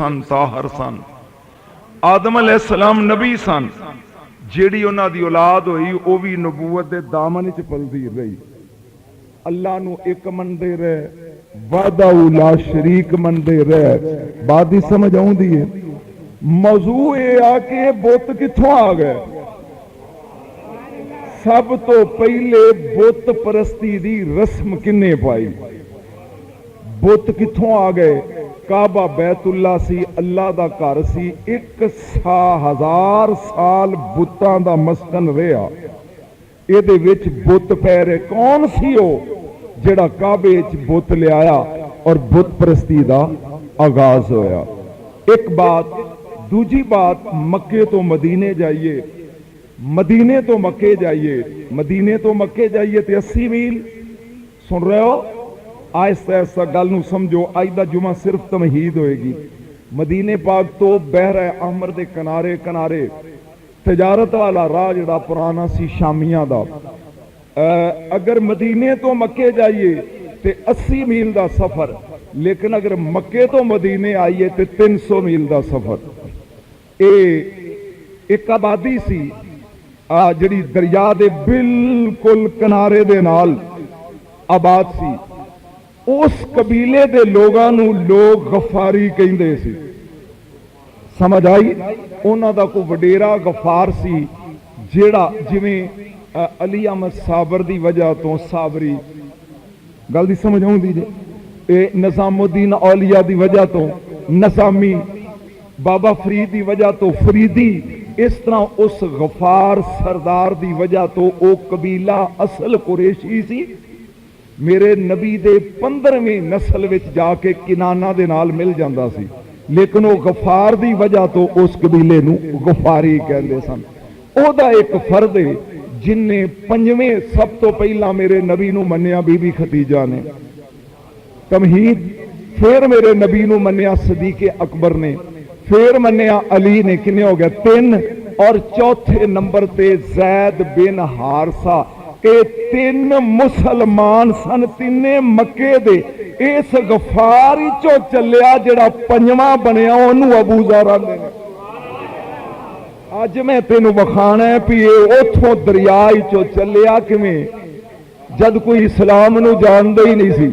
सन ताहर सन। आदम अलैहिस्सलाम नबी सन, जिहड़ी उन्हां दी औलाद होई वो भी नबूवत दे दामन च पलदी रही। अल्लाह नू एक मनदे रहे, वाहदाहू ला शरीक मनदे रहे। बात दी समझ आउंदी है। मौजू ये आ कि बुत कित्थों आ गए? सब तो पहले बुत परस्ती दी रस्म किन्ने पाई? बुत कित्थों आ गए? काबा बैतुल्ला सी, अल्लाह दा घर सी, 1000 साल बुतां दा मस्कन रहा। ਇਹਦੇ ਵਿੱਚ बुत पै रहे। कौन सी वो जिहड़ा काबे च बुत लियाया और बुत परस्ती दा आगाज होया? एक बात। दूजी बात, मक्के तो मदीने जाइए, मदीने तो मक्के जाइए, मदीने तो मक्के जाइए तो 80 मील। सुन रहे हो? आहिस्ता आहिस्ता गल नूं समझो। अज दा जुमा सिर्फ तमहीद होएगी। मदीने पाक तो बहरा अहमर दे किनारे किनारे तजारत वाला राह जिहड़ा पुराना सी शामियां दा, अगर मदीने तो मक्के जाइए तो 80 मील का सफर, लेकिन अगर मक्के तो मदीने आइए तो 300 मील का सफर। एक आबादी सी जिहड़ी दरिया दे बिल्कुल किनारे दे नाल आबाद सी। उस कबीले दे लोगां नूं लोग गफारी कहिंदे सी। समझ आई? उन्हां दा कोई वडेरा गफार सी, जिहड़ा जिवें अली अहमद साबर दी वजह तो साबरी, गल दी समझ आउंदी जे, निजामुद्दीन औलिया दी वजह तो निजामी, बाबा फरीद दी वजह तो फरीदी, इस तरह उस गफार सरदार दी वजह तो वो कबीला असल कुरैशी सी। मेरे नबी दे 15वें नस्ल विच जाके किनाना दे नाल मिल जांदा सी, लेकिन वो गफार दी वजह तो उस कबीले नूं गफारी कहंदे सन। ओदा एक फर्द है जिन्हें 5वें सब तो पहला मेरे नबी नूं मन्निया बीबी खदीजा ने, तमहीद। फिर मेरे नबी नूं मन्निया सदीके अकबर ने, फिर मन्निया अली ने। किन्ने हो गए? 3। और चौथे नंबर ते जैद बिन हारसा। ये 3 मुसलमान सन, तिने मक्के दे। इस गफार चो चलिया जिहड़ा 5वां बनया ओनू अबू ज़र आंदे ने। अज मैं तेन विखाना है भी उथों दरिया चो चलिया किवें, जद कोई इस्लाम नूं जानदा ही नहीं सी।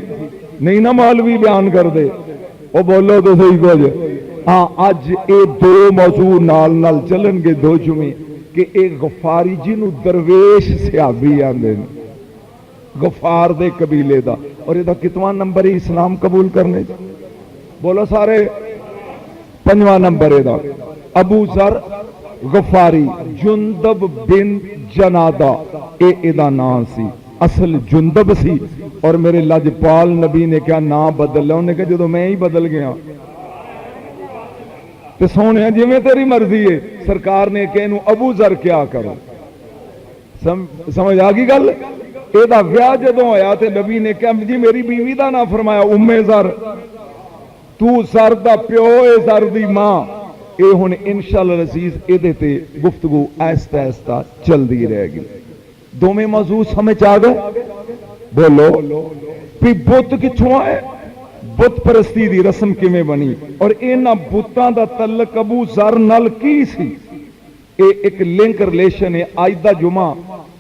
नहीं ना मौलवी बयान करदे, ओ बोलो तो सही कुछ। हाँ, अज ये 2 मौजू नाल नाल चलणगे, 2 जुमे, कि एक गफारी जिन्हों दरवेश सिहाबी आंदे ने, गफार दे कबीले दा। और इहदा कितवां नंबर है इस्लाम कबूल करने? बोलो सारे। 5वां नंबर इहदा। अबू ज़र गफारी, जुंदब बिन जनादा इहदा नाम सी। असल जुंदब सी, और मेरे लजपाल नबी ने क्या नाम बदल लिया? उन्हें कहा जो मैं ही बदल गया तो सोने जिवें तेरी मर्जी है। सरकार ने कहा इहनूं अबू ज़र क्या करो। समझ आ गई गल? ਇਹਦਾ ਵਿਆਹ ਜਦੋਂ ਹੋਇਆ ਤੇ ਨਬੀ ਨੇ ਕਿਹਾ ਜੀ ਮੇਰੀ ਬੀਵੀ ਦਾ ਨਾ ਫਰਮਾਇਆ, ਉम्मे ज़र, ਤੂੰ ज़र ਦਾ ਪਿਓ ਏ, ज़र ਦੀ ਮਾਂ। ਇਹ ਹੁਣ इंशाअल्लाह अज़ीज़ ਇਹਦੇ ਤੇ गुफ्तगू आहिस्ता आहिस्ता चलती रहेगी। दोवें मौजू समझ आ गए? बोलो भी बुत कित्थों आए, बुत परस्ती दी रस्म किवें बनी, और इन्हां बुतां दा तल्लक अबू ज़र नाल की सी? एक लिंक रिलेशन है। अज दा जुमा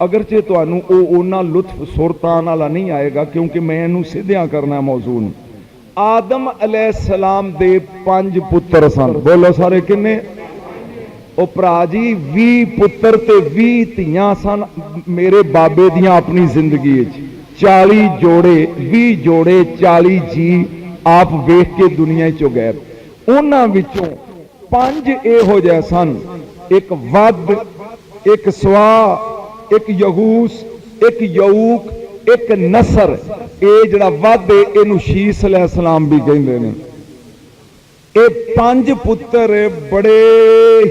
अगरचे तुहानू ओना लुत्फ सुरतान वाला नहीं आएगा, क्योंकि मैं इनू सीधिया करना मौजू। आदम अलैहिस्सलाम दे 5 पुत्र सन। बोलो सारे किन्ने? ओ भरा जी 20 पुत्र ते 20 धियां सन मेरे बाबे दियां अपनी जिंदगी 40 जोड़े, 20 जोड़े, 40 जी आप वेख के दुनिया चो गए। उन्हां विचों 5 इहो जिहे सन, एक वद, एक स्वा, एक यगूस, एक यऊक, एक नसर। ये जिहड़ा वद है इहनूं शीस अलैहिस्सलाम भी कहंदे ने। ये 5 पुत्र बड़े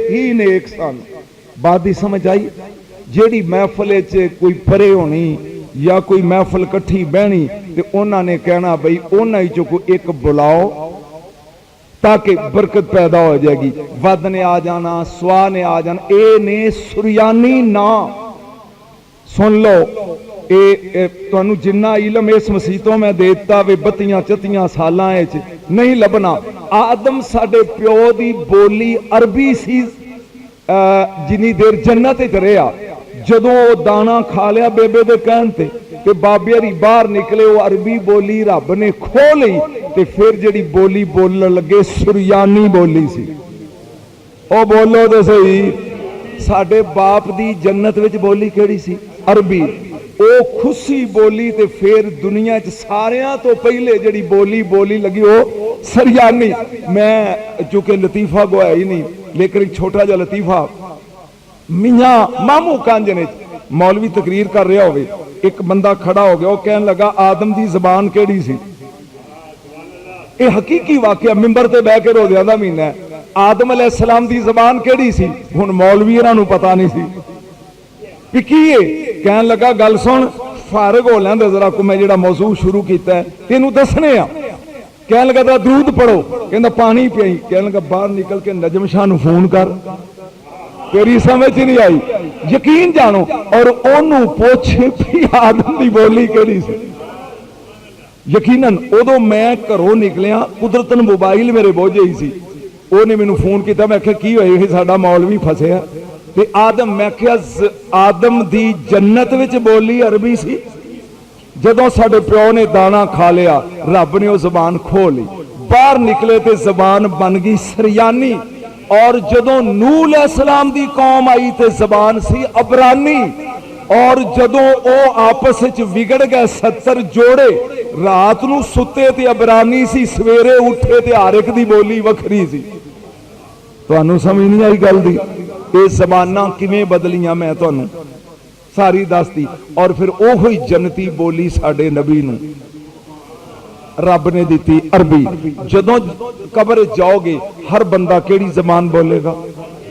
ही नेक सन। बात दी समझ आई? जिहड़ी महफिल च कोई परे होनी या कोई महफिल इकट्ठी बहनी ते उन्हां ने कहना बई उन्हां चों कोई एक बुलाओ ताकि बरकत पैदा हो जाएगी। वद ने आ जाना, स्वा ने आ जाना। ए ने सुरयानी ना सुन लो। तुहानू जिन्ना इलम इस मसीतों में देता वे 32-34 सालां नहीं लभना। आदम साडे प्यो दी बोली अरबी सी। जिन्नी देर जन्नत च रहा, जदों दाना खा लिया बेबे दे कहण ते बाबे हरी बाहर निकले, वो अरबी बोली रब ने खो ली ते फिर जिहड़ी बोली बोलण लगे सुरयानी बोली सी। ओ बोलो तो सही, साडे बाप दी जन्नत विच बोली किहड़ी सी? अरबी। ओ खुशी बोली ते फिर दुनिया च सारियां तो पहले जिहड़ी बोली बोली लगी वो सरयानी। मैं चूंकि लतीफा गोया ही नहीं, लेकिन एक छोटा जिहा लतीफा, मियां मामू कांज ने मौलवी तकरीर कर रहा होवे, एक बंदा खड़ा हो गया, वो कहन लगा आदम दी जबान केड़ी सी? ये हकीकी वाकया, मिंबर ते बह के रोज़ियां दा महीना है। आदम अलैहिस्सलाम दी जबान केड़ी सी? हुण मौलवी इन्हां नूं पता नहीं सी कि की है। कहन लगा गल सुन, फारग हो लैंदे जरा को, मैं जिहड़ा मौजू शुरू कीता है तेनूं दसने आ। कहन लगा तेरा दूध पढ़ो, कहंदा पानी पियाई। कहन लगा बाहर निकल के नजम शाह नूं फोन कर, तेरी समझ नहीं आई, यकीन जानो, और ओनू पुछ भी आदम दी बोली केड़ी सी। यकीनन उदों मैं घरों निकलिया, कुदरतन मोबाइल मेरे बोझे ही सी। ਉਹਨੇ ਮੈਨੂੰ फोन किया, मैं आख्या की होए साडा मौलवी फसिया ते आदम, मैं आख्या आदम दी जन्नत विच बोली अरबी सी। जदों साडे प्यो ने दाना खा लिया, रब ने वो जबान खो ली, बाहर निकले ते जबान बन गई सरयानी। और जदों नूह अलैहिस्सलाम दी कौम आई ते जबान सी अबरानी। और जदों वो आपस विच विगड़ गए 70 जोड़े, रात नूं सुते ते अबरानी सी, सवेरे उठे ते हर एक दी बोली वखरी सी। तुहानूं समझ नहीं आई गल दी? ये जबानां किवें बदलियां मैं तुहानूं सारी दसती। और फिर ओही जन्नती बोली साडे नबी नूं रब ने दी अरबी। जदों कब्र जाओगे हर बंदा केड़ी जबान बोलेगा?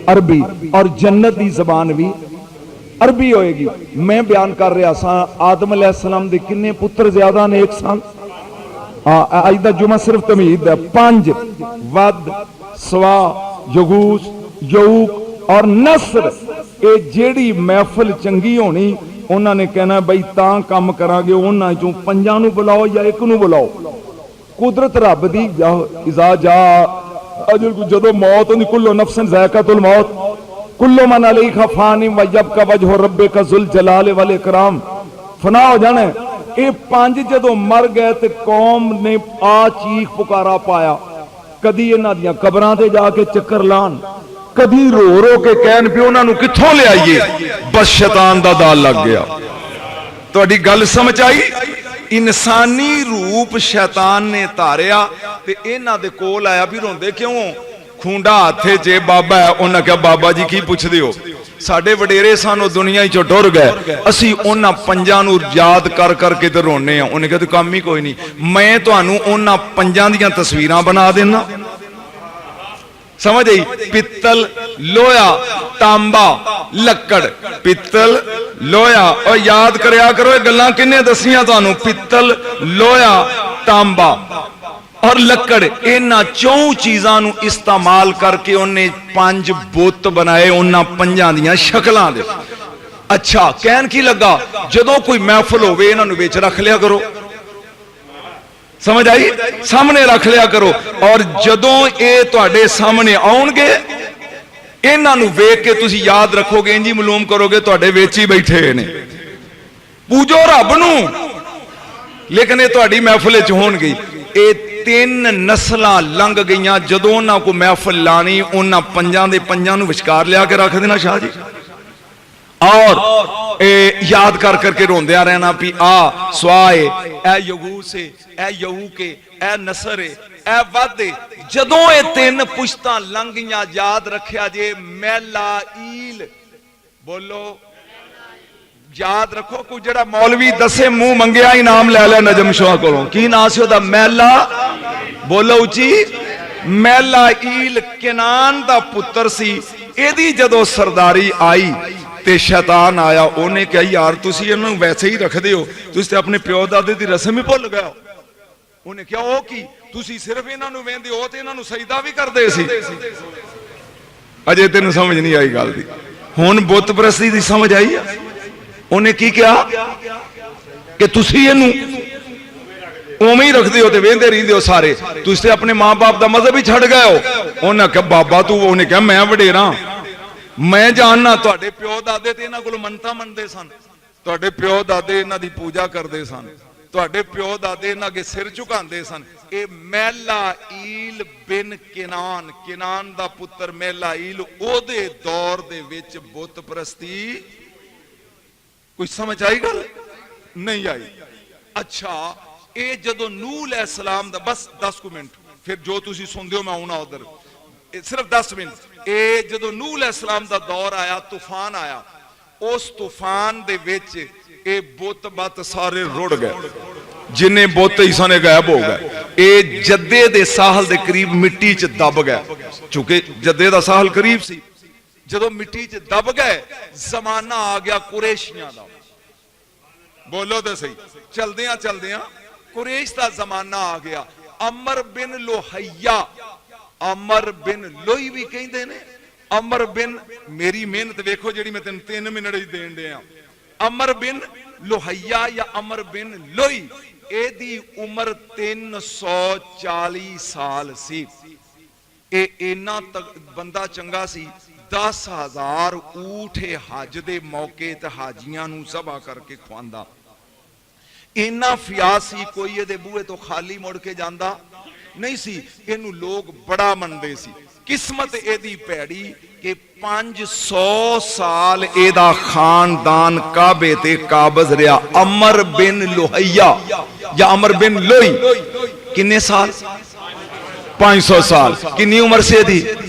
अरबी। और जन्नत दी जबान भी अरबी होएगी। मैं बयान कर रहा सा, आदम अलैहिस्सलाम दे किन्ने पुत्र ज्यादा ने? एक सन। अज दा जुमा सिर्फ तमीद है। 5 वद, सवा, यगूस, यऊक और नसर। ये जेड़ी महफिल चंगी होनी, उन्होंने कहना बई तां काम करांगे, उन्हां चों 5 नूं बुलाओ या 1 नूं बुलाओ। कुदरत रब दी इज़ा जा अजल, जदों मौत होंदी, कुल्लु नफ्सिन ज़ायक़ातुल मौत, कुल्लु मन अलैहा फ़ानिन व यबका वजहु रब्बिका ज़ुल जलाल वल इकराम। फना हो जाना। ये 5 जदों मर गए तो कौम ने आ चीख पुकारा पाया। कदी इन्हां दियां कबरां ते जाके चक्कर लान, कदी रो रो के कहन भी उन्हां नूं कित्थों ले आईए, बस शैतान दा दाल लग गया। तुहाडी गल समझ आई? इंसानी रूप शैतान ने धारिया ते इन्हां दे कोल आया भी रोंदे क्यों? खूंडा हाथे च बाबा है। उन्हें कहा बाबा जी की पुछदे हो? साडे वडेरे सानू दुनिया चों टुर गए, असी उन्हां 5 नूं याद कर करके ते रोने आ। उन्हें कहा तू काम ही कोई नहीं, मैं तुहानूं उन्हां 5 दियां तस्वीरां बना देना। समझ आई? पित्तल, लोहा, तांबा, लक्कड़। पित्तल, लोहा। और याद करया करो ये गल्लां किन्ने दसियां तुहानूं? पित्तल, लोहा, तांबा और लक्कड़। इन्हां 4 चीज़ां नूं इस्तेमाल करके उन्हें 5 बुत बनाए, उन्हां 5 दियां शक्लां दे। अच्छा, कहन की लगा, जदों कोई महफिल होवे इन्हां नूं विच रख लिया करो। समझ आई? सामने रख लिया करो। और जदों ये तुहाडे सामने आउणगे, इन्हां नूं वेख के तुसीं याद रखोगे, इंजी मालूम करोगे तुहाडे विच ही बैठे ने। पूजो रब नूं, लेकिन ये तुहाडी महफिल च होणगे। ये 3 नस्लां लंघ गईयां। जदों उन्हां को महफिल लानी, उन्हां 5 दे 5 नूं विचकार लिया के रख देना शाह जी, और याद कर करके रोंदिया रहना भी आ स्वाए, ए यगूस है, ए यऊक है, ए नसर है, ए वद है। जदों ये 3 पुश्तां लंघियां, याद रखिया जे मैला ईल। बोलो याद रखो। कोई जड़ा मौलवी दसे मुंह मंगिया इनाम ले लिया नजम शाह कोलों। की नाम सी ओदा? मैला। बोलो उची। मैला ईल किनान दा पुत्र सी। एदी जदों सरदारी आई ते शैतान आया, उन्हें कहा यार तुसी इन्हां नूं वैसे ही रखदे हो, तुसी ते अपने प्यो दादे दी रस्म ही भुल गए हो। उन्हें कहा ओ की तुसी सिर्फ इन्हां नूं वेंदे हो ते इन्हां नूं सजदा भी करदे सी। अजे तेनूं समझ नहीं आई गल दी। हुण बुत परस्ती दी समझ आई है? उन्हें की कहा कि तुसी इहनूं ਉਵੇਂ ਹੀ ਰੱਖਦੇ ਹੋ ਤੇ ਵੇਂਦੇ ਰਹਿੰਦੇ ਹੋ ਸਾਰੇ। ਤੁਸੀਂ ਤੇ ਆਪਣੇ ਮਾਂ-ਬਾਪ ਦਾ ਮਜ਼ਹਬ ਹੀ ਛੱਡ ਗਏ ਹੋ। ਉਹਨਾਂ ਕਿਹਾ ਬਾਬਾ ਤੂੰ, ਉਹਨੇ ਕਿਹਾ ਮੈਂ ਵਡੇਰਾ, ਮੈਂ ਜਾਣਨਾ। ਤੁਹਾਡੇ ਪਿਓ ਦਾਦੇ ਤੇ ਇਹਨਾਂ ਕੋਲ ਮੰਨਤਾਂ ਮੰਨਦੇ ਸਨ, ਤੁਹਾਡੇ ਪਿਓ ਦਾਦੇ ਇਹਨਾਂ ਦੀ ਪੂਜਾ ਕਰਦੇ ਸਨ, ਤੁਹਾਡੇ ਪਿਓ ਦਾਦੇ ਇਹਨਾਂ ਅੱਗੇ ਸਿਰ ਝੁਕਾਉਂਦੇ ਸਨ। ਇਹ ਮਹਿਲਾਈਲ ਬਿਨ ਕਿਨਾਨ, ਕਿਨਾਨ ਦਾ ਪੁੱਤਰ ਮਹਿਲਾਈਲ, ਉਹਦੇ ਦੌਰ ਦੇ ਵਿੱਚ ਬੁੱਤ ਪ੍ਰਸਤੀ। ਕੋਈ ਸਮਝ ਆਈ ਗੱਲ? ਨਹੀਂ ਆਈ। ਅੱਛਾ, ਇਹ ਜਦੋਂ ਨੂਹ अलैहिस्सलाम ਦਾ, ਬਸ 10 ਮਿੰਟ ਫਿਰ ਜੋ ਤੁਸੀਂ ਸੁਣਦੇ ਹੋ ਮੈਂ ਆਉਣਾ ਉਧਰ, ਸਿਰਫ 10 ਮਿੰਟ। ਇਹ ਜਦੋਂ ਨੂਹ अलैहिस्सलाम ਦਾ ਦੌਰ ਆਇਆ, ਤੂਫਾਨ ਆਇਆ, ਉਸ ਤੂਫਾਨ ਦੇ ਵਿੱਚ ਇਹ ਬੁੱਤ ਬੱਤ ਸਾਰੇ ਰੁੜ ਗਏ, ਜਿੰਨੇ ਬੁੱਤ ਹੀ ਸਨ ਗਾਇਬ ਹੋ ਗਏ। ਇਹ ਜੱਦੇ ਦੇ ਸਾਹਲ ਦੇ ਕਰੀਬ ਮਿੱਟੀ 'ਚ ਦਬ ਗਏ, ਕਿਉਂਕਿ ਜੱਦੇ ਦਾ ਸਾਹਲ ਕਰੀਬ ਸੀ। ਜਦੋਂ ਮਿੱਟੀ 'ਚ ਦਬ ਗਏ, ਜ਼ਮਾਨਾ ਆ ਗਿਆ ਕੁਰੈਸ਼ੀਆਂ ਦਾ। ਬੋਲੋ ਤੇ ਸਹੀ। ਚਲਦਿਆਂ ਚਲਦਿਆਂ ਕੁਰੈਸ਼ ਦਾ ਜ਼ਮਾਨਾ ਆ ਗਿਆ। ਅਮਰ ਬਿਨ ਲੋਹੀਆ, ਅਮਰ ਬਿਨ ਲੋਈ ਵੀ ਕਹਿੰਦੇ ਨੇ, ਅਮਰ ਬਿਨ, ਮੇਰੀ ਮਿਹਨਤ ਵੇਖੋ ਜਿਹੜੀ ਮੈਂ ਤੈਨੂੰ 3 ਮਿੰਟ ਹੀ ਦੇਣ ਡਿਆ। ਅਮਰ ਬਿਨ ਲੋਹੀਆ ਜਾਂ ਅਮਰ ਬਿਨ ਲੋਈ, ਇਹਦੀ ਉਮਰ 340 ਸਾਲ ਸੀ। ਇਹ ਇੰਨਾ ਬੰਦਾ ਚੰਗਾ ਸੀ, 10,000 ਊਠ ਹਜ ਦੇ ਮੌਕੇ ਤੇ ਹਾਜੀਆਂ ਨੂੰ ਸਭਾ ਕਰਕੇ ਖਵਾਉਂਦਾ। ਇੰਨਾ ਫਿਆਸ ਸੀ, ਕੋਈ ਇਹਦੇ ਬੂਹੇ ਤੋਂ ਖਾਲੀ ਮੁੜ ਕੇ ਜਾਂਦਾ ਨਹੀਂ ਸੀ। ਇਹਨੂੰ ਲੋਕ ਬੜਾ ਮੰਨਦੇ ਸੀ। ਕਿਸਮਤ ਇਹਦੀ ਭੈੜੀ ਕਿ 500 ਸਾਲ ਇਹਦਾ ਖਾਨਦਾਨ ਕਾਬੇ ਤੇ ਕਾਬਜ਼ ਰਿਹਾ। ਅਮਰ ਬਿਨ ਲੋਹੀਆ ਜਾਂ ਅਮਰ ਬਿਨ ਲੋਈ, ਕਿੰਨੇ ਸਾਲ? 500 ਸਾਲ। ਕਿੰਨੀ ਉਮਰ ਸੀ ਇਹਦੀ?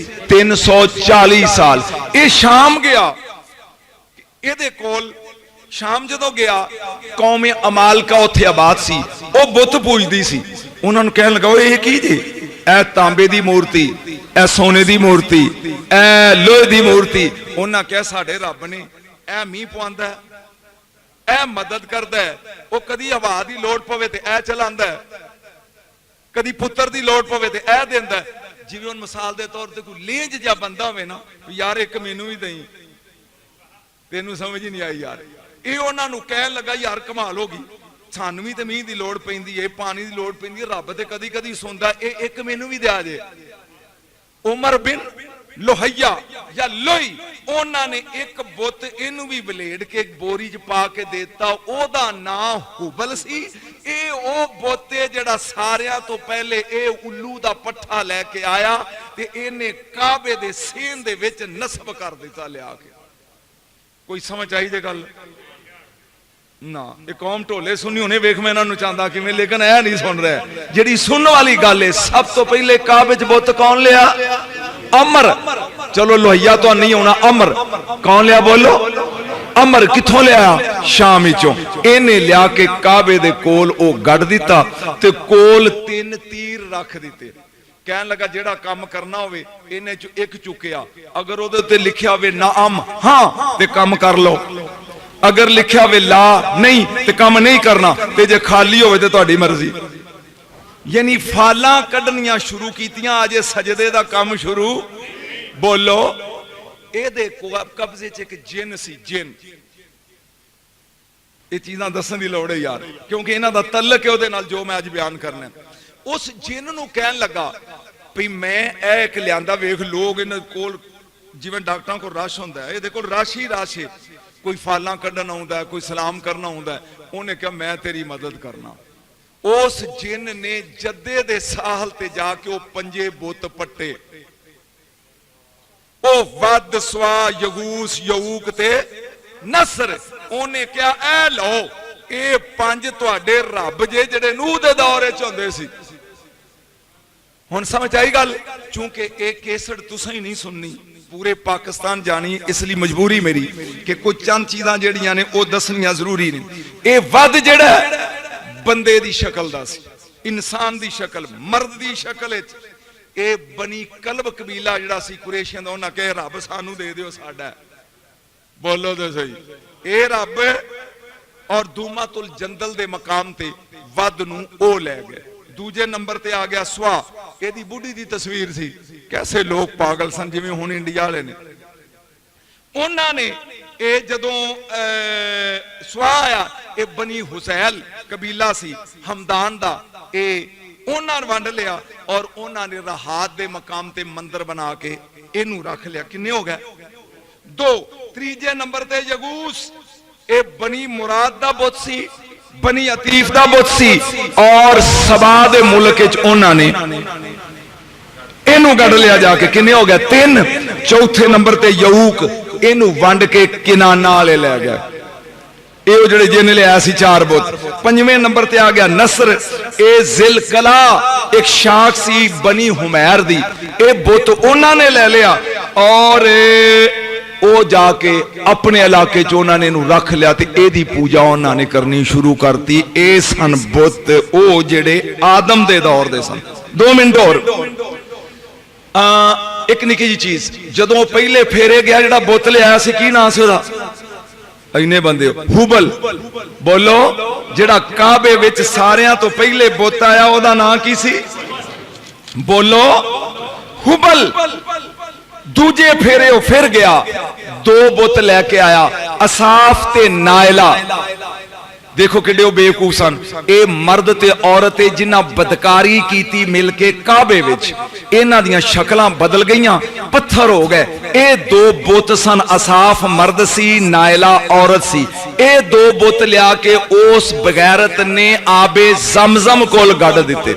340 ਸਾਲ। ਇਹ ਸ਼ਾਮ ਗਿਆ, ਇਹਦੇ ਕੋਲ ਸ਼ਾਮ ਜਦੋਂ ਗਿਆ, ਕੌਮੇ ਅਮਾਲਕਾ ਉੱਥੇ ਆਬਾਦ ਸੀ, ਉਹ ਬੁੱਤ ਪੂਜਦੀ ਸੀ। ਉਹਨਾਂ ਨੂੰ ਕਹਿਣ ਲੱਗਾ ਇਹ ਕੀ ਜੀ? ਇਹ ਤਾਂਬੇ ਦੀ ਮੂਰਤੀ, ਇਹ ਸੋਨੇ ਦੀ ਮੂਰਤੀ, ਇਹ ਲੋਹੇ ਦੀ ਮੂਰਤੀ। ਉਹਨਾਂ ਕਿਹਾ ਸਾਡੇ ਰੱਬ ਨੇ ਇਹ ਮੀਂਹ ਪਵਾਉਂਦਾ, ਇਹ ਮਦਦ ਕਰਦਾ, ਉਹ ਕਦੀ ਹਵਾ ਦੀ ਲੋੜ ਪਵੇ ਤੇ ਇਹ ਚਲਾਉਂਦਾ, ਕਦੀ ਪੁੱਤਰ ਦੀ ਲੋੜ ਪਵੇ ਤੇ ਇਹ ਦਿੰਦਾ। ਜਿਵੇਂ ਹੁਣ ਮਿਸਾਲ ਦੇ ਤੌਰ ਤੇ ਕੋਈ ਲੇਂਜ ਜਿਹਾ ਬੰਦਾ ਹੋਵੇ ਨਾ, ਯਾਰ ਇੱਕ ਮੈਨੂੰ ਵੀ ਦੇਈ, ਤੈਨੂੰ ਸਮਝ ਹੀ ਨਹੀਂ ਆਈ ਯਾਰ। ਇਹ ਉਹਨਾਂ ਨੂੰ ਕਹਿਣ ਲੱਗਾ ਯਾਰ ਕਮਾਲ ਹੋ ਗਈ, ਸਾਨੂੰ ਵੀ ਤੇ ਮੀਂਹ ਦੀ ਲੋੜ ਪੈਂਦੀ ਹੈ, ਪਾਣੀ ਦੀ ਲੋੜ ਪੈਂਦੀ ਹੈ, ਰੱਬ ਤੇ ਕਦੀ ਕਦੀ ਸੁਣਦਾ, ਇਹ ਇੱਕ ਮੈਨੂੰ ਵੀ ਦਿਆ ਜੇ। ਉਮਰ ਬਿਨ ਲੋਹੀਆ ਜਾਂ ਲੋਈ, ਉਹਨਾਂ ਨੇ ਇੱਕ ਬੁੱਤ ਇਹਨੂੰ ਵੀ ਬਲੇਡ ਕੇ ਬੋਰੀ 'ਚ ਪਾ ਕੇ ਦਿੱਤਾ। ਉਹਦਾ ਨਾਂ ਹੁਬਲ ਸੀ। ਇਹ ਉਹ ਬੁੱਤ ਜਿਹੜਾ ਸਾਰਿਆਂ ਤੋਂ ਪਹਿਲੇ ਇਹ ਉੱਲੂ ਦਾ ਪੱਠਾ ਲੈ ਕੇ ਆਇਆ ਤੇ ਇਹਨੇ ਕਾਬੇ ਦੇ ਸੀਨ ਦੇ ਵਿੱਚ ਨਸਬ ਕਰ ਦਿੱਤਾ ਲਿਆ ਕੇ। ਕੋਈ ਸਮਝ ਆਈ ਜੇ ਗੱਲ? ਨਾ, ਇਹ ਕੌਮ ਢੋਲੇ ਸੁਣੀ ਹੁਣੇ, ਵੇਖ ਮੈਂ ਇਹਨਾਂ ਨੂੰ ਚਾਹੁੰਦਾ ਕਿਵੇਂ, ਲੇਕਿਨ ਇਹ ਨਹੀਂ ਸੁਣ ਰਿਹਾ। ਜਿਹੜੀ ਸੁਣਨ ਵਾਲੀ ਗੱਲ ਹੈ, ਸਭ ਤੋਂ ਪਹਿਲੇ ਕਾਬੇ 'ਚ ਬੁੱਤ ਕੌਣ ਲਿਆ? ਅਮਰ। ਚਲੋ ਲੋਹੀਆ ਤਾਂ ਨਹੀਂ ਹੋਣਾ, ਅਮਰ ਕੌਣ ਲਿਆ? ਬੋਲੋ। ਅਮਰ ਕਿੱਥੋਂ ਲਿਆ? ਸ਼ਾਮ ਵਿੱਚੋਂ। ਇਹਨੇ ਲਿਆ ਕੇ ਕਾਬੇ ਦੇ ਕੋਲ ਉਹ ਗੱਡ ਦਿੱਤਾ ਤੇ ਕੋਲ 3 ਤੀਰ ਰੱਖ ਦਿੱਤੇ। ਕਹਿਣ ਲੱਗਾ ਜਿਹੜਾ ਕੰਮ ਕਰਨਾ ਹੋਵੇ ਇਹਨੇ ਚ ਇੱਕ ਚੁੱਕਿਆ, ਅਗਰ ਉਹਦੇ ਉੱਤੇ ਲਿਖਿਆ ਹੋਵੇ ਨਾਮ ਹਾਂ ਤੇ ਕੰਮ ਕਰ ਲਓ, ਅਗਰ ਲਿਖਿਆ ਹੋਵੇ ਲਾ ਨਹੀਂ ਤੇ ਕੰਮ ਨਹੀਂ ਕਰਨਾ, ਤੇ ਜੇ ਖਾਲੀ ਹੋਵੇ ਤੇ ਤੁਹਾਡੀ ਮਰਜ਼ੀ। ਯਾਨੀ ਫਾਲਾਂ ਕੱਢਣੀਆਂ ਸ਼ੁਰੂ ਕੀਤੀਆਂ। ਅਜੇ ਸਜਦੇ ਦਾ ਕੰਮ ਸ਼ੁਰੂ। ਬੋਲੋ। ਇਹਦੇ ਕਬਜ਼ੇ 'ਚ ਇੱਕ ਜਿੰਨ ਸੀ, ਜਿੰਨ। ਇਹ ਚੀਜ਼ਾਂ ਦੱਸਣ ਦੀ ਲੋੜ ਹੈ ਯਾਰ, ਕਿਉਂਕਿ ਇਹਨਾਂ ਦਾ ਤਲਕ ਹੈ ਉਹਦੇ ਨਾਲ ਜੋ ਮੈਂ ਅੱਜ ਬਿਆਨ ਕਰਨਾ। ਉਸ ਜਿੰਨ ਨੂੰ ਕਹਿਣ ਲੱਗਾ ਵੀ ਮੈਂ ਇਹ ਇੱਕ ਲਿਆਂਦਾ, ਵੇਖ ਲੋਕ ਇਹਨਾਂ ਕੋਲ ਜਿਵੇਂ ਡਾਕਟਰਾਂ ਕੋਲ ਰਸ਼ ਹੁੰਦਾ ਹੈ, ਇਹਦੇ ਕੋਲ ਰਸ਼ ਹੀ ਰਸ਼ ਹੈ। ਕੋਈ ਫਾਲਾਂ ਕੱਢਣ ਆਉਂਦਾ, ਕੋਈ ਸਲਾਮ ਕਰਨਾ ਆਉਂਦਾ। ਉਹਨੇ ਕਿਹਾ ਮੈਂ ਤੇਰੀ ਮਦਦ ਕਰਨਾ। ਉਸ ਜਿੰਨ ਨੇ ਜੱਦੇ ਦੇ ਸਾਹਲ ਤੇ ਜਾ ਕੇ ਉਹ ਪੰਜੇ ਬੁੱਤ ਪੱਟੇ। ਉਹ ਵੱਧ ਸਵਾ ਯਗੂਸ ਯਊਕ ਤੇ ਨਸਰ। ਉਹਨੇ ਕਿਹਾ ਐ ਲਓ, ਇਹ 5 ਤੁਹਾਡੇ ਰੱਬ ਜੇ ਜਿਹੜੇ ਨੂਹ ਦੇ ਦੌਰ 'ਚ ਹੁੰਦੇ ਸੀ। ਹੁਣ ਸਮਝ ਆਈ ਗੱਲ? ਕਿਉਂਕਿ ਇਹ ਕੇਸੜ ਤੁਸੀਂ ਹੀ ਨਹੀਂ ਸੁਣਨੀ, ਪੂਰੇ ਪਾਕਿਸਤਾਨ ਜਾਣੀ, ਇਸ ਲਈ ਮਜਬੂਰੀ ਮੇਰੀ ਕਿ ਕੁਝ ਚੰਦ ਚੀਜ਼ਾਂ ਜਿਹੜੀਆਂ ਨੇ ਉਹ ਦੱਸਣੀਆਂ ਜ਼ਰੂਰੀ ਨੇ। ਇਹ ਵੱਧ ਜਿਹੜਾ ਬੰਦੇ ਦੀ ਸ਼ਕਲ ਦਾ ਸੀ, ਇਨਸਾਨ ਦੀ ਸ਼ਕਲ, ਮਰਦ ਦੀ ਸ਼ਕਲ ਵਿੱਚ। ਇਹ ਬਨੀ ਕਲਬ ਕਬੀਲਾ ਜਿਹੜਾ ਸੀ ਕੁਰੈਸ਼ੀਆਂ ਦਾ, ਉਹਨਾਂ ਕਹੇ ਰੱਬ ਸਾਨੂੰ ਦੇ ਦਿਓ ਸਾਡਾ। ਬੋਲੋ ਤੇ ਸਹੀ। ਇਹ ਰੱਬ ਔਰ ਦੂਮਾਤੁਲ ਜੰਦਲ ਦੇ ਮਕਾਮ ਤੇ ਵੱਧ ਨੂੰ ਉਹ ਲੈ ਗਏ। ਦੂਜੇ ਨੰਬਰ ਤੇ ਆ ਗਿਆ ਸਵਾ। ਇਹਦੀ ਬੁੱਢੀ ਦੀ ਤਸਵੀਰ ਸੀ। ਕੈਸੇ ਲੋਕ ਪਾਗਲ ਸਨ, ਜਿਵੇਂ ਹੁਣ ਇੰਡੀਆ ਵਾਲੇ ਨੇ। ਉਹਨਾਂ ਨੇ ਇਹ ਜਦੋਂ ਸੁਆਹ ਆਇਆ, ਇਹ ਬਨੀ ਹੁਸੈਲ ਕਬੀਲਾ ਸੀ ਹਮਦਾਨ ਦਾ, ਇਹ ਉਹਨਾਂ ਨੇ ਵੰਡ ਲਿਆ ਔਰ ਉਹਨਾਂ ਨੇ ਰਾਹਤ ਦੇ ਮਕਾਮ ਤੇ ਮੰਦਰ ਬਣਾ ਕੇ ਇਹਨੂੰ ਰੱਖ ਲਿਆ। ਕਿੰਨੇ ਹੋ ਗਏ? 2। ਤੀਜੇ ਨੰਬਰ ਤੇ ਯਗੂਸ, ਇਹ ਬਨੀ ਮੁਰਾਦ ਦਾ ਬੁੱਤ ਸੀ, ਬਨੀ ਅਤੀਫ ਦਾ ਬੁੱਤ ਸੀ ਔਰ ਸਬਾ ਦੇ ਮੁਲਕ ਵਿੱਚ ਉਹਨਾਂ ਨੇ ਇਹਨੂੰ ਕੱਢ ਲਿਆ ਜਾ ਕੇ। ਕਿੰਨੇ ਹੋ ਗਏ? 3। ਚੌਥੇ ਨੰਬਰ ਤੇ ਯਊਕ, ਇਹਨੂੰ ਵੰਡ ਕੇ ਕਿਨਾਨਾ ਵਾਲੇ ਲੈ ਗਏ। ਇਹ ਜਿਹੜੇ ਜਿਹਨੇ ਲਿਆ ਸੀ 4 ਬੁੱਤ। 5ਵੇਂ ਨੰਬਰ ਤੇ ਆ ਗਿਆ ਨਸਰ, ਇਹ ਜ਼ਿਲਕਲਾ ਇੱਕ ਸ਼ਾਖ ਸੀ ਬਨੀ ਹੁਮੈਰ ਦੀ, ਇਹ ਬੁੱਤ ਉਹਨਾਂ ਨੇ ਲੈ ਲਿਆ ਔਰ ਉਹ ਜਾ ਕੇ ਆਪਣੇ ਇਲਾਕੇ ਚ ਉਹਨਾਂ ਨੇ ਇਹਨੂੰ ਰੱਖ ਲਿਆ ਤੇ ਇਹਦੀ ਪੂਜਾ ਉਹਨਾਂ ਨੇ ਕਰਨੀ ਸ਼ੁਰੂ ਕਰਤੀ। ਇਹ ਸਨ ਬੁੱਤ ਉਹ ਜਿਹੜੇ ਆਦਮ ਦੇ ਦੌਰ ਦੇ ਸਨ। 2 ਮਿੰਟ ਹੋਰ, ਇੱਕ ਨਿੱਕੀ ਜੀ ਚੀਜ਼, ਜਦੋਂ ਪਹਿਲੇ ਫੇਰੇ ਗਿਆ ਜਿਹੜਾ ਬੁੱਤ ਲਿਆਇਆ ਸੀ, ਕੀ ਨਾਂ ਸੀ ਉਹਦਾ? ਇੰਨੇ ਬੰਦੇ ਹੋ, ਹੁਬਲ। ਬੋਲੋ, ਜਿਹੜਾ ਕਾਬੇ ਵਿੱਚ ਸਾਰਿਆਂ ਤੋਂ ਪਹਿਲੇ ਬੁੱਤ ਆਇਆ ਉਹਦਾ ਨਾਂ ਕੀ ਸੀ? ਬੋਲੋ, ਹੁਬਲ। ਦੂਜੇ ਫੇਰੇ ਉਹ ਫਿਰ ਗਿਆ, 2 ਬੁੱਤ ਲੈ ਕੇ ਆਇਆ, ਅਸਾਫ ਤੇ ਨਾਇਲਾ। ਦੇਖੋ ਕਿੱਡੇ ਉਹ ਬੇਵਕੂਫ ਸਨ। ਇਹ ਮਰਦ ਤੇ ਔਰਤ ਜਿਨ੍ਹਾਂ ਬਦਕਾਰੀ ਕੀਤੀ ਮਿਲ ਕੇ ਕਾਬੇ ਵਿੱਚ, ਇਹਨਾਂ ਦੀਆਂ ਸ਼ਕਲਾਂ ਬਦਲ ਗਈਆਂ, ਪੱਥਰ ਹੋ ਗਏ। ਇਹ 2 ਬੁੱਤ ਸਨ, ਅਸਾਫ ਮਰਦ ਸੀ, ਨਾਇਲਾ ਔਰਤ ਸੀ। ਇਹ 2 ਬੁੱਤ ਲਿਆ ਕੇ ਉਸ ਬਗੈਰਤ ਨੇ ਆਬੇ ਜ਼ਮਜ਼ਮ ਕੋਲ ਗੱਡ ਦਿੱਤੇ।